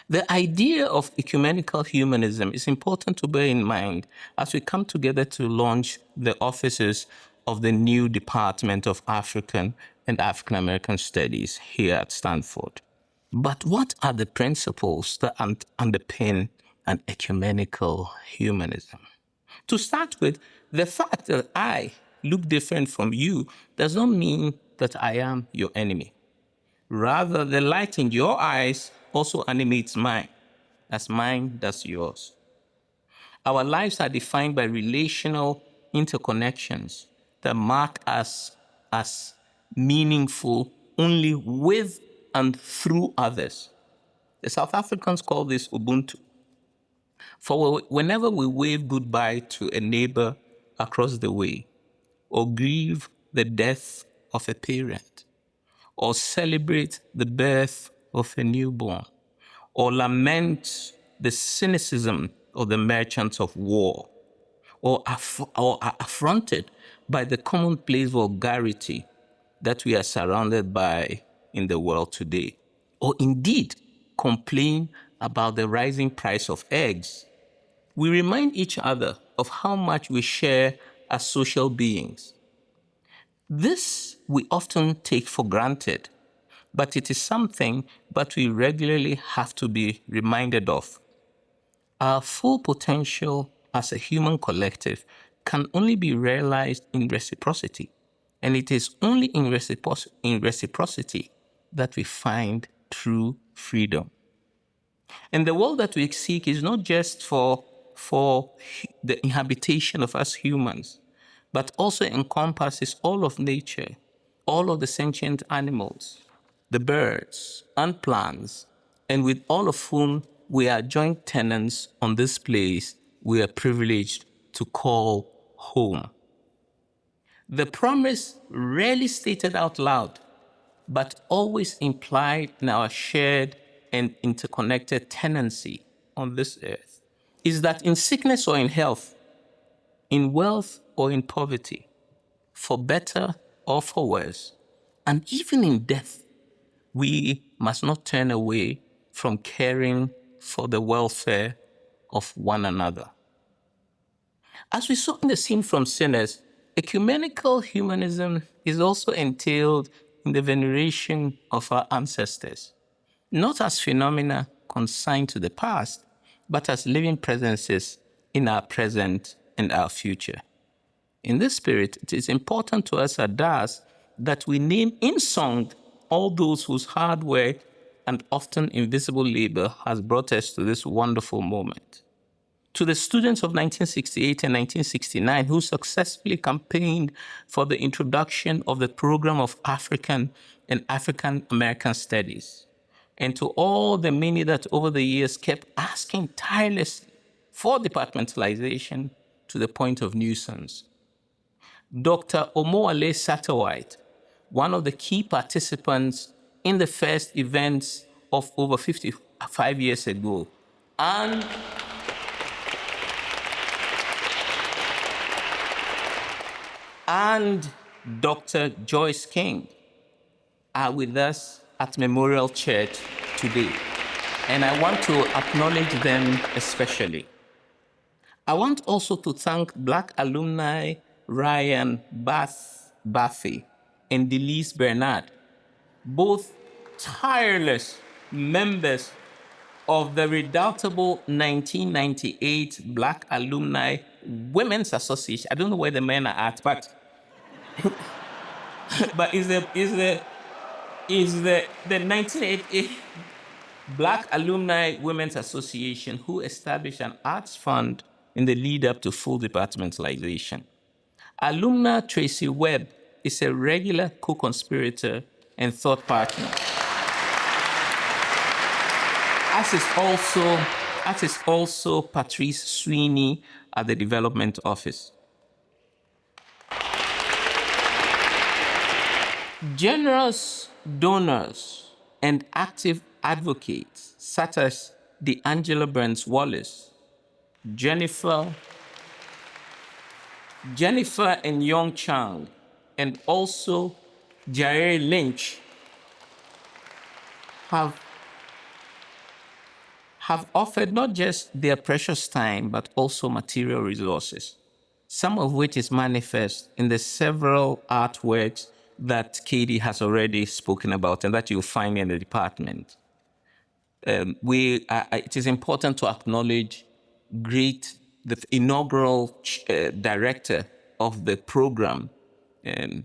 The idea of ecumenical humanism is important to bear in mind as we come together to launch the offices of the new Department of African and African American Studies here at Stanford. But what are the principles that underpin an ecumenical humanism? To start with, the fact that I look different from you does not mean that I am your enemy. Rather, the light in your eyes also animates mine, as mine does yours. Our lives are defined by relational interconnections that mark us as meaningful only with and through others. The South Africans call this Ubuntu. For whenever we wave goodbye to a neighbor across the way, or grieve the death of a parent, or celebrate the birth of a newborn, or lament the cynicism of the merchants of war, or are affronted by the commonplace vulgarity that we are surrounded by in the world today, or indeed complain about the rising price of eggs, we remind each other of how much we share as social beings. This we often take for granted, but it is something that we regularly have to be reminded of. Our full potential as a human collective can only be realized in reciprocity, and it is only in reciprocity that we find true freedom. And the world that we seek is not just for the inhabitation of us humans, but also encompasses all of nature, all of the sentient animals, the birds and plants, and with all of whom we are joint tenants on this place we are privileged to call home. The promise rarely stated out loud, but always implied in our shared and interconnected tenancy on this earth, is that in sickness or in health, in wealth or in poverty, for better or for worse, and even in death, we must not turn away from caring for the welfare of one another. As we saw in the scene from Sinners, ecumenical humanism is also entailed in the veneration of our ancestors, not as phenomena consigned to the past, but as living presences in our present and our future. In this spirit, it is important to us at DAS that we name in song all those whose hard work and often invisible labor has brought us to this wonderful moment. To the students of 1968 and 1969 who successfully campaigned for the introduction of the program of African and African American studies, and to all the many that over the years kept asking tirelessly for departmentalization to the point of nuisance. Dr. Omoale Satterwhite, one of the key participants in the first events of over 55 years ago, and Dr. Joyce King are with us at Memorial Church today, and I want to acknowledge them especially. I want also to thank Black alumni Ryan Bathy and Delise Bernard, both tireless members of the redoubtable 1998 Black Alumni Women's Association. I don't know where the men are at, but is the 1988 Black Alumni Women's Association who established an arts fund in the lead up to full departmentalization. Alumna Tracy Webb is a regular co-conspirator and thought partner. As is also Patrice Sweeney at the Development Office. Generous donors and active advocates such as DeAngela Burns Wallace, Jennifer and Young Chang, and also Jair Lynch have offered not just their precious time, but also material resources, some of which is manifest in the several artworks that Katie has already spoken about and that you'll find in the department. It is important to acknowledge the inaugural director of the program,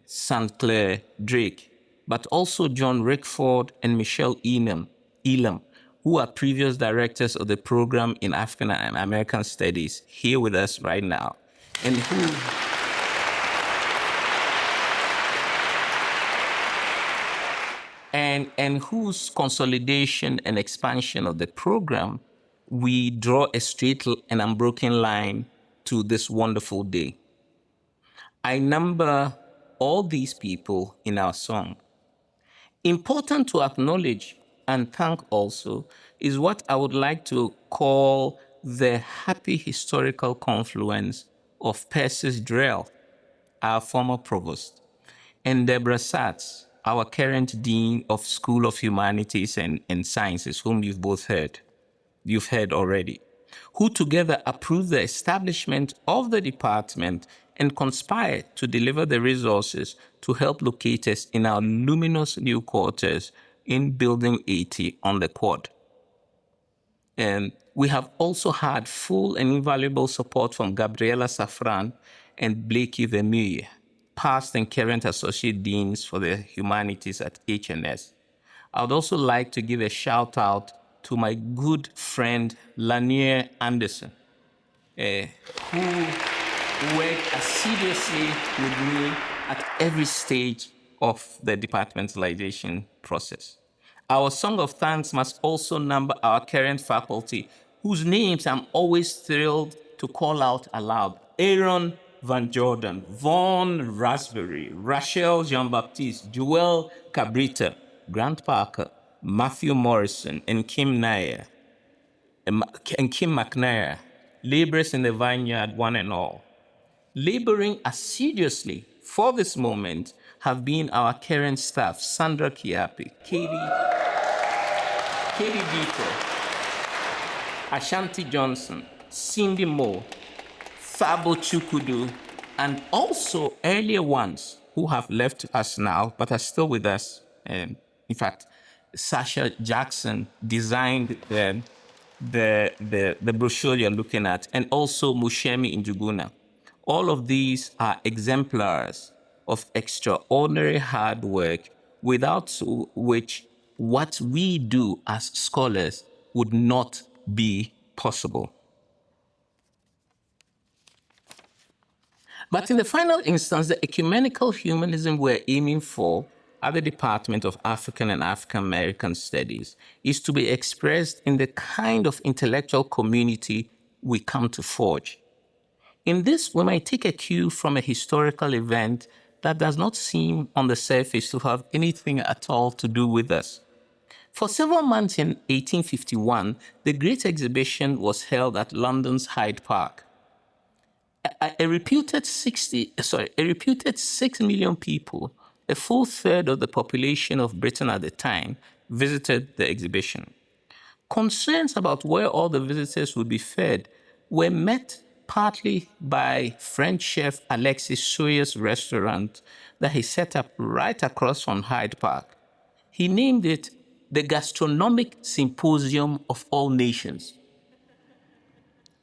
St. Clair Drake, but also John Rickford and Michelle Elam, who are previous directors of the program in African and American Studies, here with us right now, and whose consolidation and expansion of the program we draw a straight and unbroken line to this wonderful day. I number all these people in our song. Important to acknowledge and thank also is what I would like to call the happy historical confluence of Persis Drell, our former provost, and Deborah Satz, our current Dean of School of Humanities and Sciences, whom you've heard already, who together approved the establishment of the department and conspired to deliver the resources to help locate us in our luminous new quarters in Building 80 on the Quad. And we have also had full and invaluable support from Gabriela Safran and Blakey Vermeer, past and current associate deans for the humanities at HNS. I would also like to give a shout out to my good friend Lanier Anderson, who worked assiduously with me at every stage of the departmentalization process. Our song of thanks must also number our current faculty, whose names I'm always thrilled to call out aloud. Aaron Van Jordan, Vaughn Raspberry, Rachel Jean-Baptiste, Joel Cabrita, Grant Parker, Matthew Morrison, and Kim McNair, laborers in the vineyard, one and all. Laboring assiduously for this moment have been our current staff, Sandra Kiapi, Katie Dieter, Ashanti Johnson, Cindy Moore, Thabo Chukudu, and also earlier ones who have left us now but are still with us. In fact, Sasha Jackson designed the brochure you're looking at, and also Mushemi Njuguna. All of these are exemplars of extraordinary hard work, without which what we do as scholars would not be possible. But in the final instance, the ecumenical humanism we're aiming for at the Department of African and African American Studies is to be expressed in the kind of intellectual community we come to forge. In this, we might take a cue from a historical event that does not seem on the surface to have anything at all to do with us. For several months in 1851, the Great Exhibition was held at London's Hyde Park. A reputed 6 million people, a full third of the population of Britain at the time, visited the exhibition. Concerns about where all the visitors would be fed were met partly by French chef Alexis Soyer's restaurant that he set up right across from Hyde Park. He named it the Gastronomic Symposium of All Nations.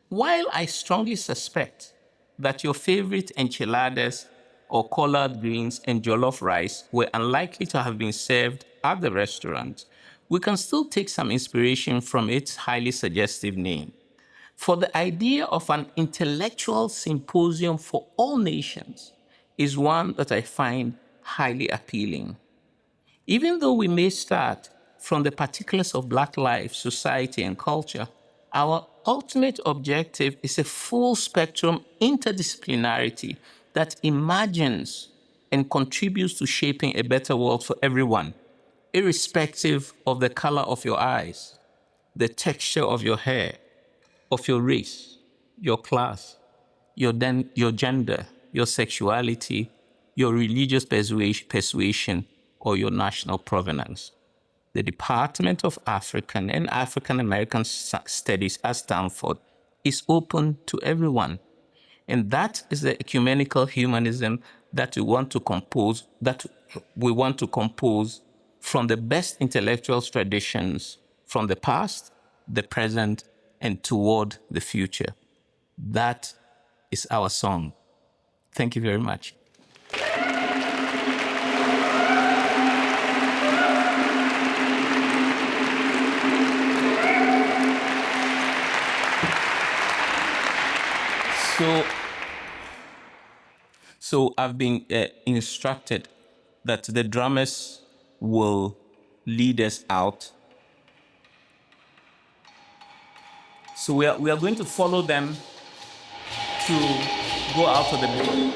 While I strongly suspect that your favorite enchiladas or collard greens and jollof rice were unlikely to have been served at the restaurant, we can still take some inspiration from its highly suggestive name. For the idea of an intellectual symposium for all nations is one that I find highly appealing. Even though we may start from the particulars of Black life, society, and culture, our ultimate objective is a full spectrum interdisciplinarity that imagines and contributes to shaping a better world for everyone, irrespective of the color of your eyes, the texture of your hair, of your race, your class, your gender, your sexuality, your religious persuasion, or your national provenance. The Department of African and African American Studies at Stanford is open to everyone. And that is the ecumenical humanism that we want to compose, from the best intellectual traditions from the past, the present, and toward the future. That is our song. Thank you very much. So I've been instructed that the drummers will lead us out. So we are going to follow them to go out of the building.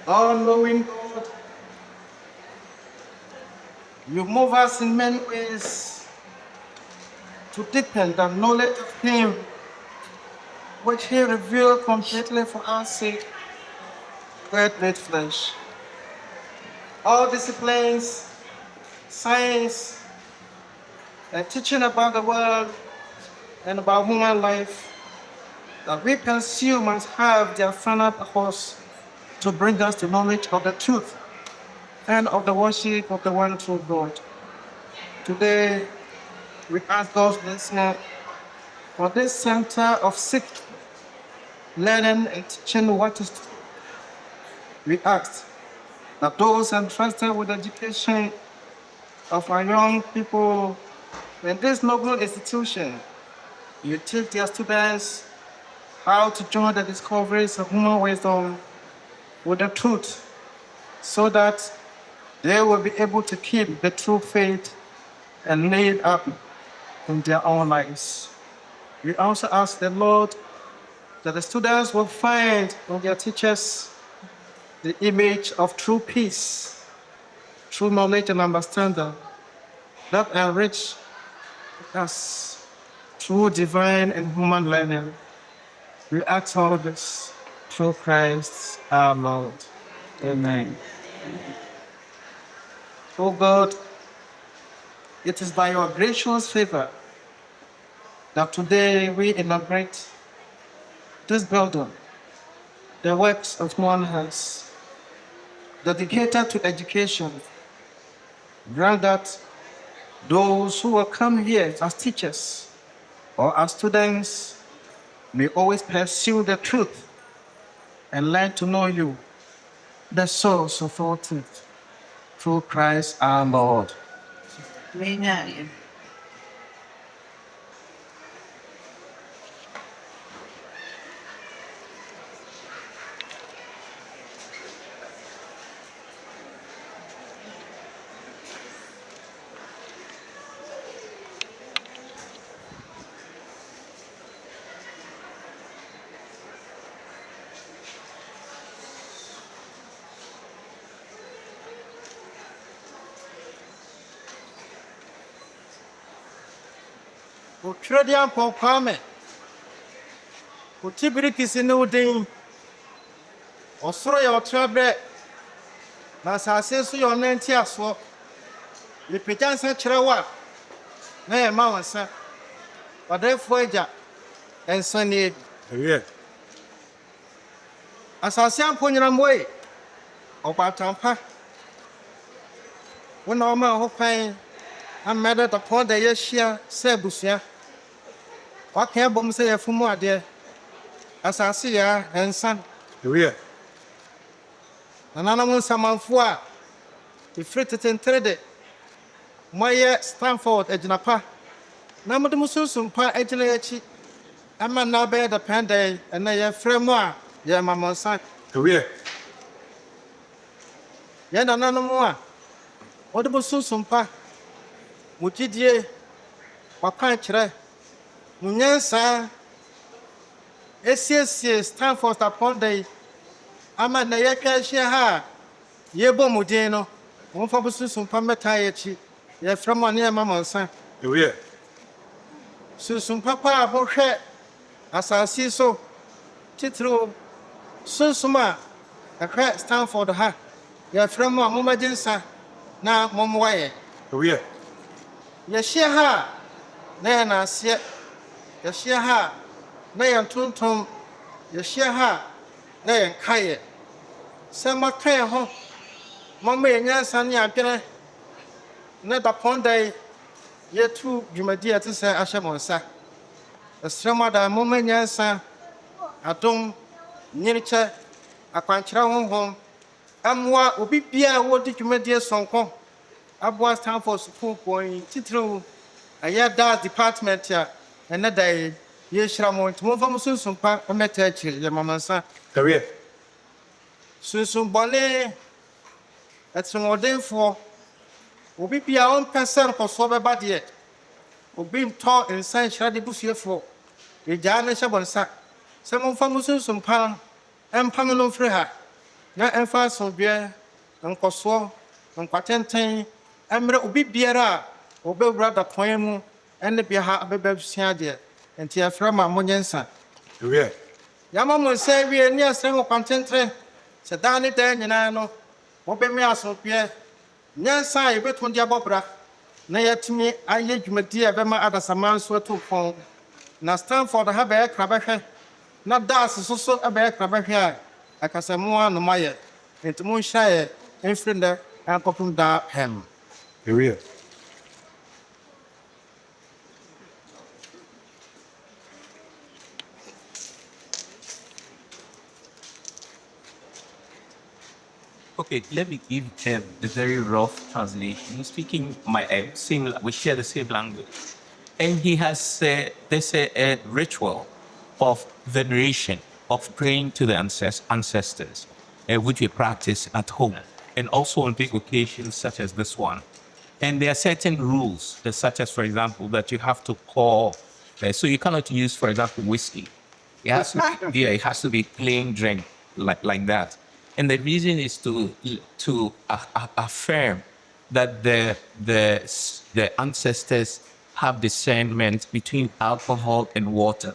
All-knowing God, you move us in many ways to deepen the knowledge of Him, which He revealed completely for our sake, Word made flesh. All disciplines, science, and teaching about the world and about human life that we pursue must have their final purpose to bring us to knowledge of the truth and of the worship of the one true God. Today, we ask God's blessing for this center of seeking, learning, and teaching what is true. We ask that those entrusted with education of our young people in this noble institution, you teach their students how to join the discoveries of human wisdom with the truth, so that they will be able to keep the true faith and lay it up in their own lives. We also ask the Lord that the students will find in their teachers the image of true peace, true knowledge and understanding that enrich us through divine and human learning. We ask all of this through Christ our Lord. Amen. Oh God, it is by your gracious favor that today we inaugurate this building, the works of one hands, dedicated to education. Grant that those who will come here as teachers or as students may always pursue the truth and learn to know you, the source of all truth, through Christ our Lord. Amen. Utredia Kwame, Utibiri Kisinudin, Osroya Otrabre, Nasasu, your Nantia swap, the Pitansa Cherawa, Nay Mawansa, but therefore, and Sunny. As I say, Punjam way, or Batampa. When all my hoping, I'm mad at upon the Yeshia, Sebusia. What can I say for more, dear? As I see her and son. And I want someone for the fritted and threaded. My Stanford, Ejnapa. Number the Mususum, Pa Ejelachi. I'm a now bear the panday, and I have framework, yeah, mamma son. Yet another more. What the Mususum, Pa? Would you, dear? What can't you? Yes, sir. ɛsiesie Stanford upon the ama na yɛka ahyia ha a yɛbɔ mu din no wɔmfa bo susumpa mmɛtaa yɛ akyi yɛfrɛ mo a ne yɛma mo nsa Yeah. susumpa pa a mohwɛ asase yi so titiriw sunsum a ɛhwɛ Stanford ha yɛfrɛ mo a mommɛgye nsa na mommoa yɛ Yeah. yɛhyia ha a na yɛ naaseɛ yɛhyia ha a na yɛ ntontom yɛhyia ha a na yɛ nkaeɛ sɛ maka yɛn ho mama yɛ nyansa ne adwene na dapɔn da yi yɛtu dwumadi a ɛte sɛ ahyɛ mo nsa ɛsrɛ mo ada moma nyansa adom nyinikyɛ akwankyerɛ honhom ɛmmoa obi biara a wɔdi dwumadi sonko aboa Stanford sukuufoɔ yi titiriw ɛyɛ das department a ɛnɛ da yi yɛhyira mo nti momfa mo sunsumpa mmɛta akyiri yɛ mama nsa Yeah. sunsum bɔne ɛtirimɔdenfoɔ obi biara ɔmpɛ sɛ nkɔsoɔ bɛba deɛ obi ntɔ nsa nhyira de busuafoɔ yɛgyaa ne hyɛ bɔ nsa sɛ momfa mo sunsumpa ɛmpam no mfiri ha na ɛmfa asomdwoɛ nkɔsoɔ nkwatenten ɛmmerɛ obi biara a wɔbɛwura dapɔn mu ɛne bea ha abɛba sua deɛ nti yɛfrɛ ma monyɛ nsa Yeah. yɛama mo nsa awie ne yɛsrɛ mo kwantentere sɛ daa ne daa nyinaa no wɔbɛme asomdwoɛ nyansa a yɛbɛtumi de abɔ bra na yɛatumi ayɛ dwumadi a ɛbɛma adasamma nso atu pɔn na Stanford ha bɛyɛ krabɛhwɛ na das so bɛyɛ krabɛhwɛ a akasamu ano mayɛ nti monhyira yɛ ɛmfiri nnɛ ɛnkɔpem daa pɛm Yeah. Okay, let me give the very rough translation. Speaking same, we share the same language, and he has there's a ritual of veneration, of praying to the ancestors, which we practice at home, and also on big occasions such as this one. And there are certain rules, such as, for example, that you have to call. So you cannot use, for example, whiskey. It has to be, it has to be plain drink like that. And the reason is to affirm that the ancestors have discernment between alcohol and water.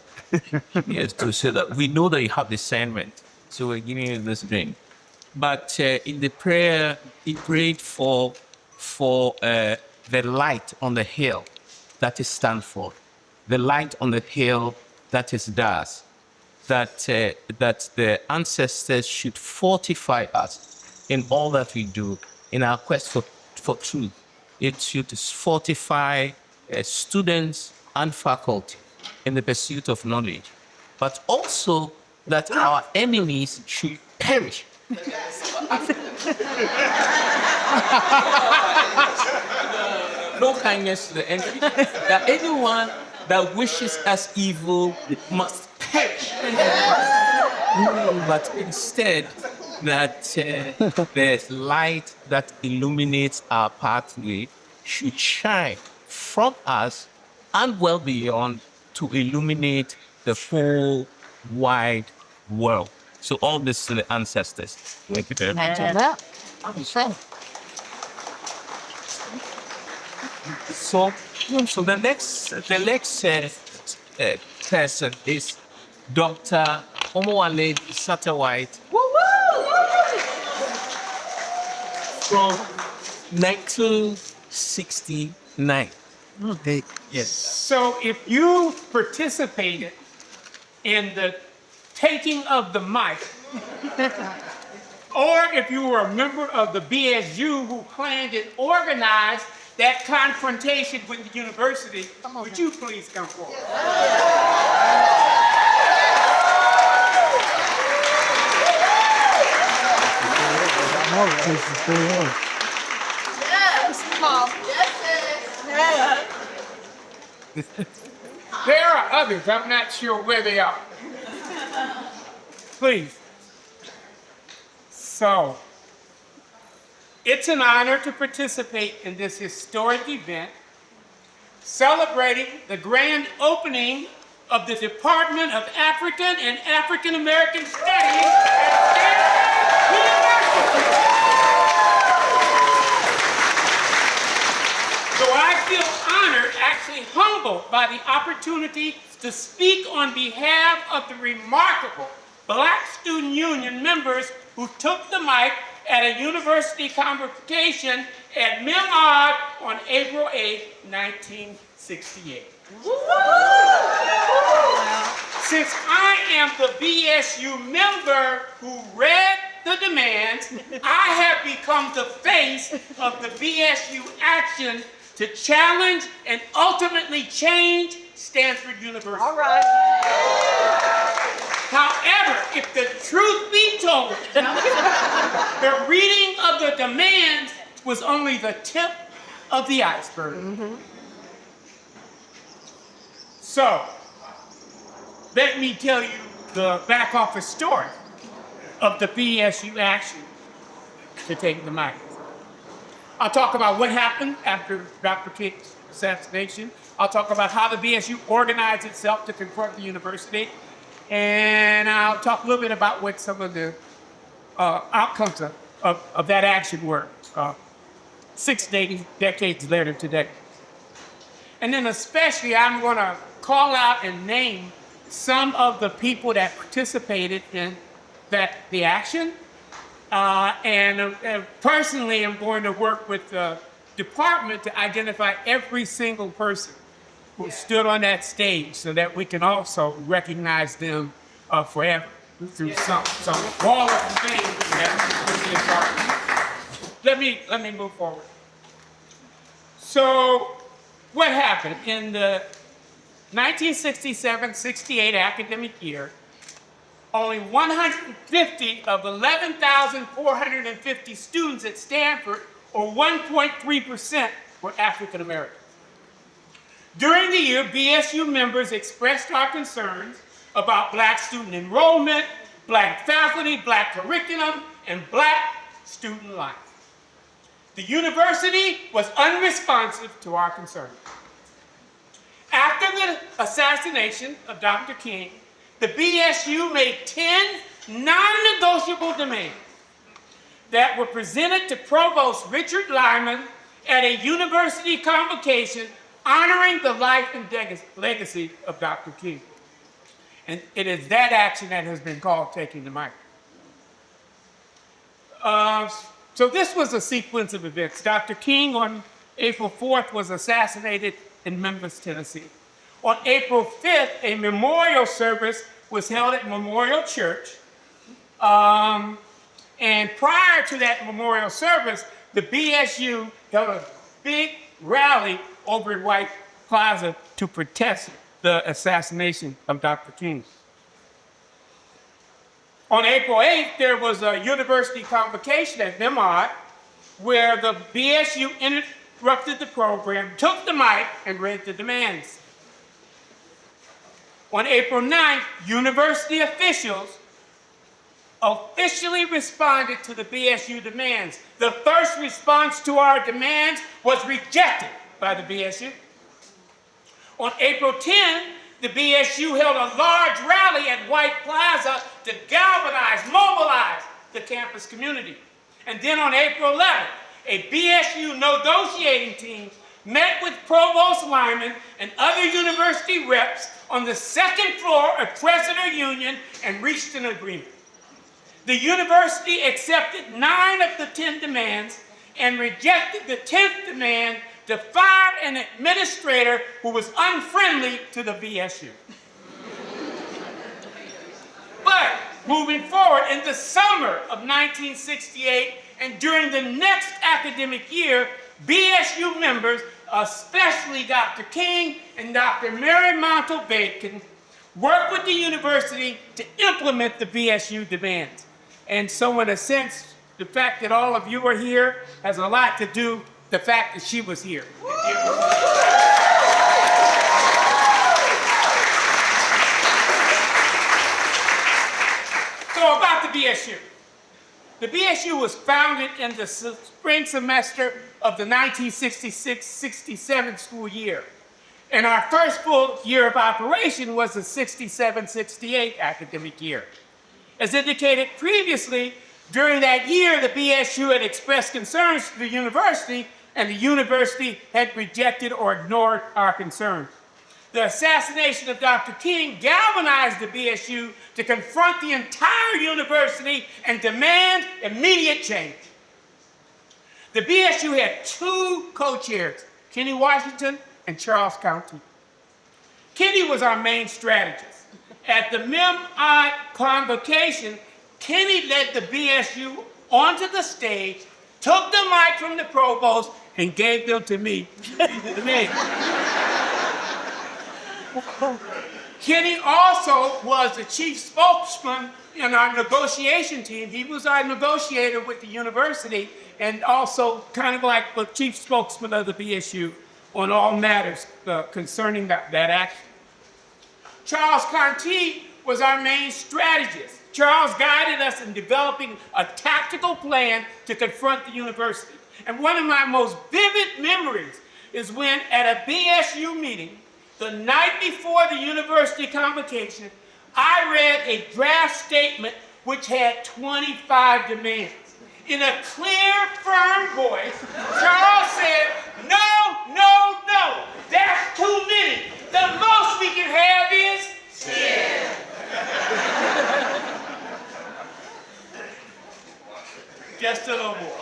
Yes, to say that we know that you have discernment, so we're giving you this drink. But in the prayer, he prayed for the light on the hill, that is Stanford, the light on the hill, that is Das, that the ancestors should fortify us in all that we do in our quest for truth. It should fortify students and faculty in the pursuit of knowledge, but also that our enemies should perish. No kindness to the enemy. That anyone that wishes us evil must perish. But instead, that the light that illuminates our pathway should shine from us and well beyond to illuminate the whole wide world. So all this to the ancestors. Thank you very much. So the next person is Dr. Omowale Satterwhite from 1969. Okay. Yes. So if you participated in the taking of the mic, or if you were a member of the BSU who planned and organized that confrontation with the university, would you please come forward? There are others, I'm not sure where they are. Please. So, it's an honor to participate in this historic event, celebrating the grand opening of the Department of African and African American Studies at Stanford University. So I feel honored, actually humbled by the opportunity to speak on behalf of the remarkable Black Student Union members who took the mic at a university convocation at Milard on April 8, 1968. Since I am the BSU member who read the demands, I have become the face of the BSU action to challenge and ultimately change Stanford University. All right. However, if the truth be told, the reading of the demands was only the tip of the iceberg. So, let me tell you the back office story of the BSU action to take the mic. I'll talk about what happened after Dr. King's assassination. I'll talk about how the BSU organized itself to confront the university. And I'll talk a little bit about what some of the outcomes of that action were 6 decades later today. And then especially I'm going to call out and name some of the people that participated in the action. And personally, I'm going to work with the department to identify every single person who stood on that stage so that we can also recognize them forever through some wall of fame that let me move forward. So what happened in the 1967-68 academic year? Only 150 of 11,450 students at Stanford, or 1.3%, were African American. During the year, BSU members expressed our concerns about Black student enrollment, Black faculty, Black curriculum, and Black student life. The university was unresponsive to our concerns. After the assassination of Dr. King, the BSU made 10 non-negotiable demands that were presented to Provost Richard Lyman at a university convocation honoring the life and legacy of Dr. King. And it is that action that has been called taking the mic. So this was a sequence of events. Dr. King on April 4th was assassinated in Memphis, Tennessee. On April 5th, a memorial service was held at Memorial Church. And prior to that memorial service, the BSU held a big rally over at White Plaza to protest the assassination of Dr. King. On April 8th, there was a university convocation at Milard where the BSU interrupted the program, took the mic, and read the demands. On April 9th, university officials officially responded to the BSU demands. The first response to our demands was rejected by the BSU. On April 10th, the BSU held a large rally at White Plaza to galvanize, mobilize the campus community. And then on April 11th, a BSU negotiating team met with Provost Lyman and other university reps on the second floor of Treasurer Union and reached an agreement. The university accepted 9 of the 10 demands and rejected the 10th demand to fire an administrator who was unfriendly to the BSU. But moving forward, in the summer of 1968 and during the next academic year, BSU members, especially Dr. King and Dr. Mary Montel Bacon, worked with the university to implement the BSU demands. And so in a sense, the fact that all of you are here has a lot to do with the fact that she was here. So about the BSU. The BSU was founded in the spring semester of the 1966-67 school year. And our first full year of operation was the 67-68 academic year. As indicated previously, during that year, the BSU had expressed concerns to the university, and the university had rejected or ignored our concerns. The assassination of Dr. King galvanized the BSU to confront the entire university and demand immediate change. The BSU had two co-chairs, Kenny Washington and Charles County. Kenny was our main strategist. At the MEM-OD convocation, Kenny led the BSU onto the stage, took the mic from the provost, and gave them to me. Kenny also was the chief spokesman in our negotiation team. He was our negotiator with the university and also kind of like the chief spokesman of the BSU on all matters concerning that action. Charles Conti was our main strategist. Charles guided us in developing a tactical plan to confront the university. And one of my most vivid memories is when at a BSU meeting, the night before the university convocation, I read a draft statement which had 25 demands. In a clear, firm voice, Charles said, no, no, no, that's too many. The most we can have is 10. Just a little more.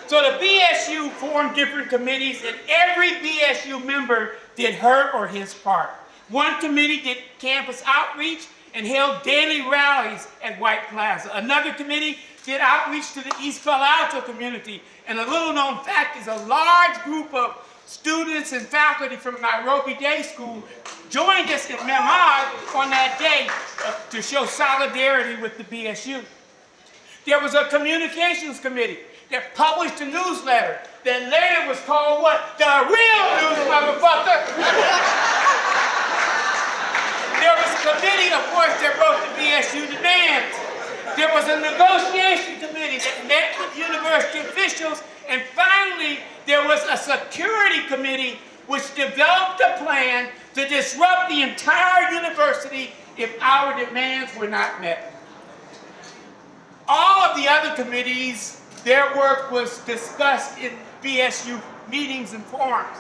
So the BSU formed different committees, and every BSU member did her or his part. One committee did campus outreach and held daily rallies at White Plaza. Another committee did outreach to the East Palo Alto community. And a little known fact is a large group of students and faculty from Nairobi Day School joined us in MEM-OD on that day to show solidarity with the BSU. There was a communications committee that published a newsletter that later was called what? The real news, motherfucker! There was a committee, of course, that wrote the BSU demands. There was a negotiation committee that met with university officials, and finally, there was a security committee which developed a plan to disrupt the entire university if our demands were not met. All of the other committees, their work was discussed in BSU meetings and forums.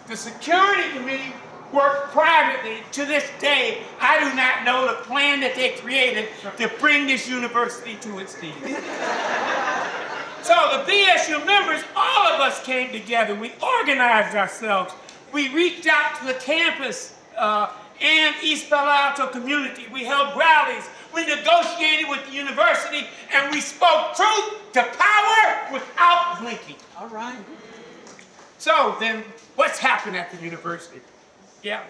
The security committee worked privately. To this day, I do not know the plan that they created to bring this university to its knees. So the BSU members, all of us came together. We organized ourselves. We reached out to the campus and East Palo Alto community. We held rallies. We negotiated with the university, and we spoke truth to power without blinking. All right. So then, what's happened at the university? Yeah.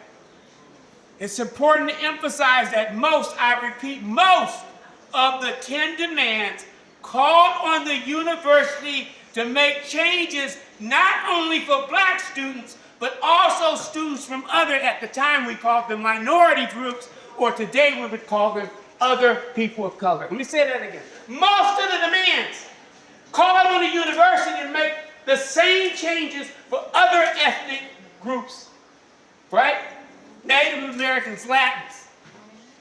It's important to emphasize that most, I repeat, most of the 10 demands called on the university to make changes not only for Black students, but also students from other, at the time we called them minority groups, or today we would call them other people of color. Let me say that again. Most of the demands called on the university to make the same changes for other ethnic groups, right? Native Americans, Latins,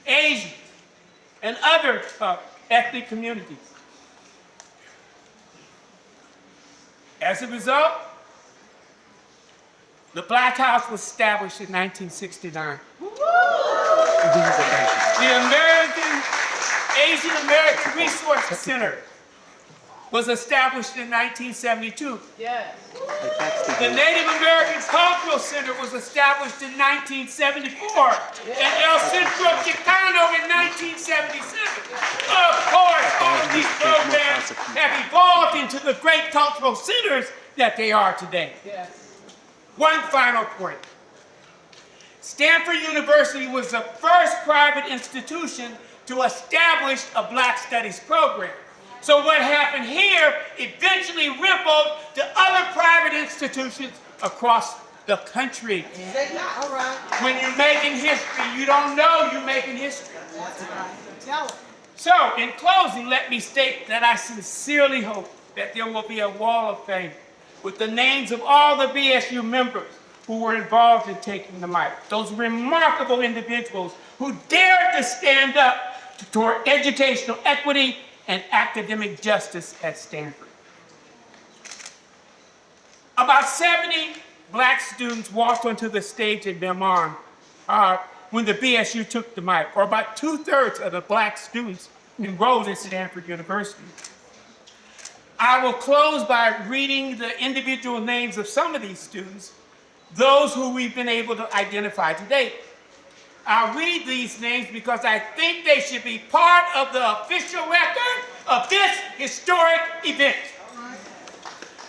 Asians, and other ethnic communities. As a result, the Black House was established in 1969. The American Asian American Resource Center was established in 1972. Yes. The Native American Cultural Center was established in 1974. And El Centro Chicano in 1977. Of course, all of these programs have evolved into the great cultural centers that they are today. Yes. One final point. Stanford University was the first private institution to establish a Black Studies program. So what happened here eventually rippled to other private institutions across the country. All right. When you're making history, you don't know you're making history. That's right. Tell it. So, in closing, let me state that I sincerely hope that there will be a wall of fame with the names of all the BSU members who were involved in taking the mic. Those remarkable individuals who dared to stand up toward educational equity and academic justice at Stanford. About 70 Black students walked onto the stage in Belmont when the BSU took the mic, or about 2/3 of the Black students enrolled at Stanford University. I will close by reading the individual names of some of these students, those who we've been able to identify to date. I'll read these names because I think they should be part of the official record of this historic event.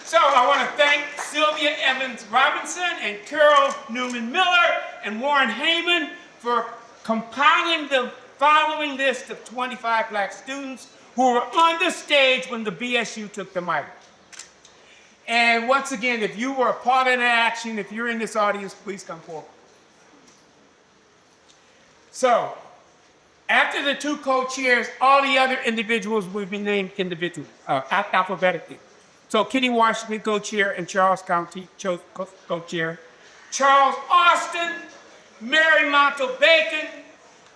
So I want to thank Sylvia Evans Robinson and Carol Newman Miller and Warren Heyman for compiling the following list of 25 Black students who were on the stage when the BSU took the mic. And once again, if you were a part of that action, if you're in this audience, please come forward. So, after the two co-chairs, all the other individuals will be named individually, alphabetically. So Kitty Washington, co-chair, and Charles County, co-chair. Charles Austin, Mary Montel Bacon,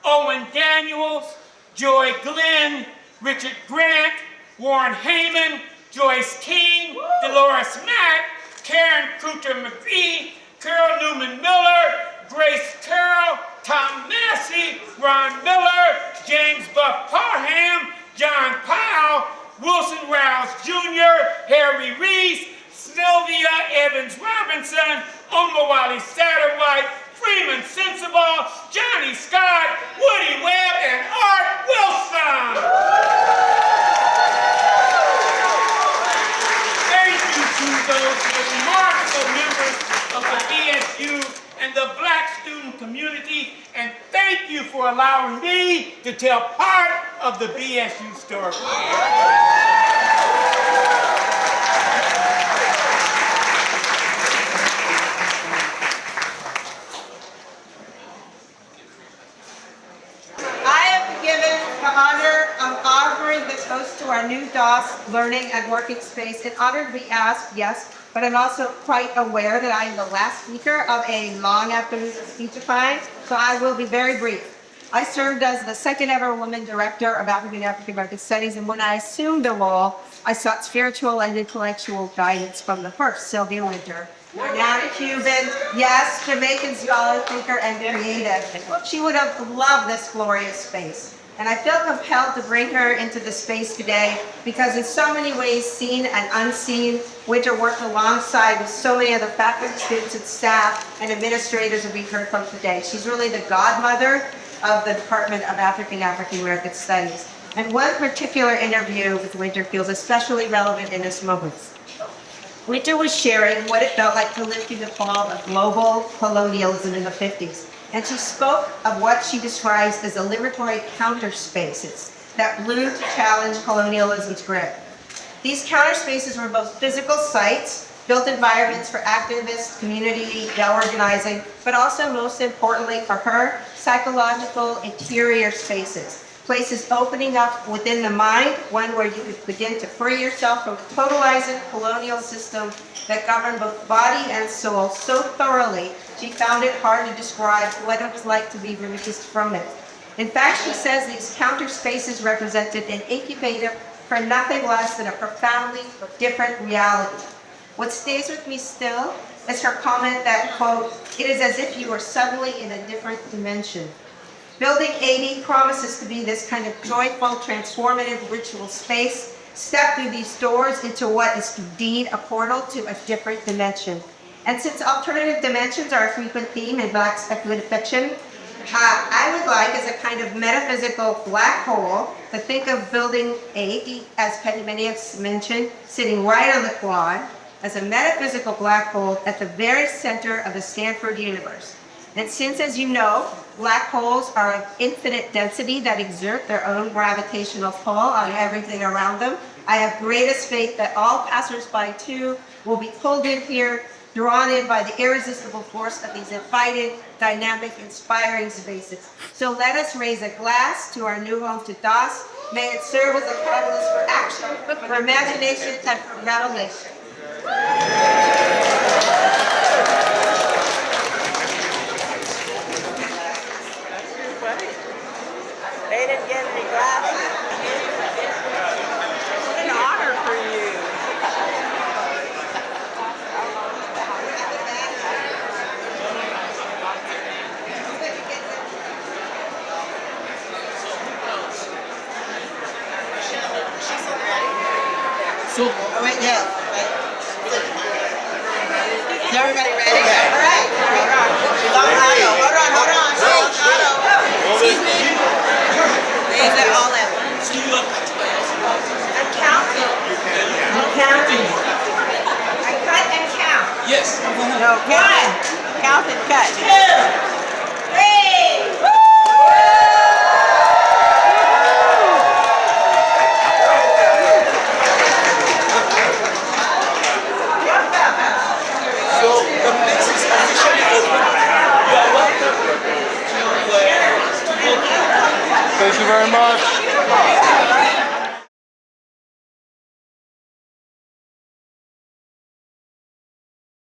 Owen Daniels, Joy Glenn, Richard Grant, Warren Heyman, Joyce King, Dolores Mack, Karen Kruter McPhee, Carol Newman Miller, Grace Carroll, Tom Massey, Ron Miller, James Buff Parham, John Powell, Wilson Rouse Jr., Harry Reese, Sylvia Evans Robinson, Omawali Satterwhite, Freeman Sensible, Johnny Scott, Woody Webb, and Art Wilson. Thank you to those remarkable members of the BSU and the Black student community, and thank you for allowing me to tell part of the BSU story. Honor of offering this host to our new DOS learning and working space. An honor to be asked, yes, but I'm also quite aware that I am the last speaker of a long afternoon of speechifying, so I will be very brief. I served as the second ever woman director of African American Studies, and when I assumed the role, I sought spiritual and intellectual guidance from the first, Sylvia Winter, renowned Cuban, yes, Jamaican scholar, thinker, and creative. She would have loved this glorious space. And I feel compelled to bring her into the space today because in so many ways, seen and unseen, Winter worked alongside with so many other faculty, students, and staff and administrators that we've heard from today. She's really the godmother of the Department of African American Studies. And one particular interview with Winter feels especially relevant in this moment. Winter was sharing what it felt like to live through the fall of global colonialism in the 50s. And she spoke of what she describes as the liberatory counter spaces that blew to challenge colonialism's grip. These counter spaces were both physical sites, built environments for activists, community organizing, but also most importantly for her, psychological interior spaces. Places opening up within the mind, one where you could begin to free yourself from the totalizing colonial system that governed both body and soul so thoroughly, she found it hard to describe what it was like to be released from it. In fact, she says these counter spaces represented an incubator for nothing less than a profoundly different reality. What stays with me still is her comment that, quote, "It is as if you were suddenly in a different dimension." Building 80 promises to be this kind of joyful, transformative ritual space. Step through these doors into what is indeed a portal to a different dimension. And since alternative dimensions are a frequent theme in Black speculative fiction, I would like, as a kind of metaphysical black hole, to think of building 80, as many have mentioned, sitting right on the quad, as a metaphysical black hole at the very center of the Stanford universe. And since, as you know, black holes are of infinite density that exert their own gravitational pull on everything around them, I have greatest faith that all passersby too will be pulled in here, drawn in by the irresistible force of these inviting, dynamic, inspiring spaces. So let us raise a glass to our new home to DOS. May it serve as a catalyst for action, for imagination, and for revelation. Oh, wait, yes. Is everybody ready? All right. Long aisle. Hold on. Long aisle. Excuse me. Is that all at once? I'm counting. I cut and count. Yes. No, one. Count and cut. 2, 3. So the place is officially open. You are welcome to Thank you very much.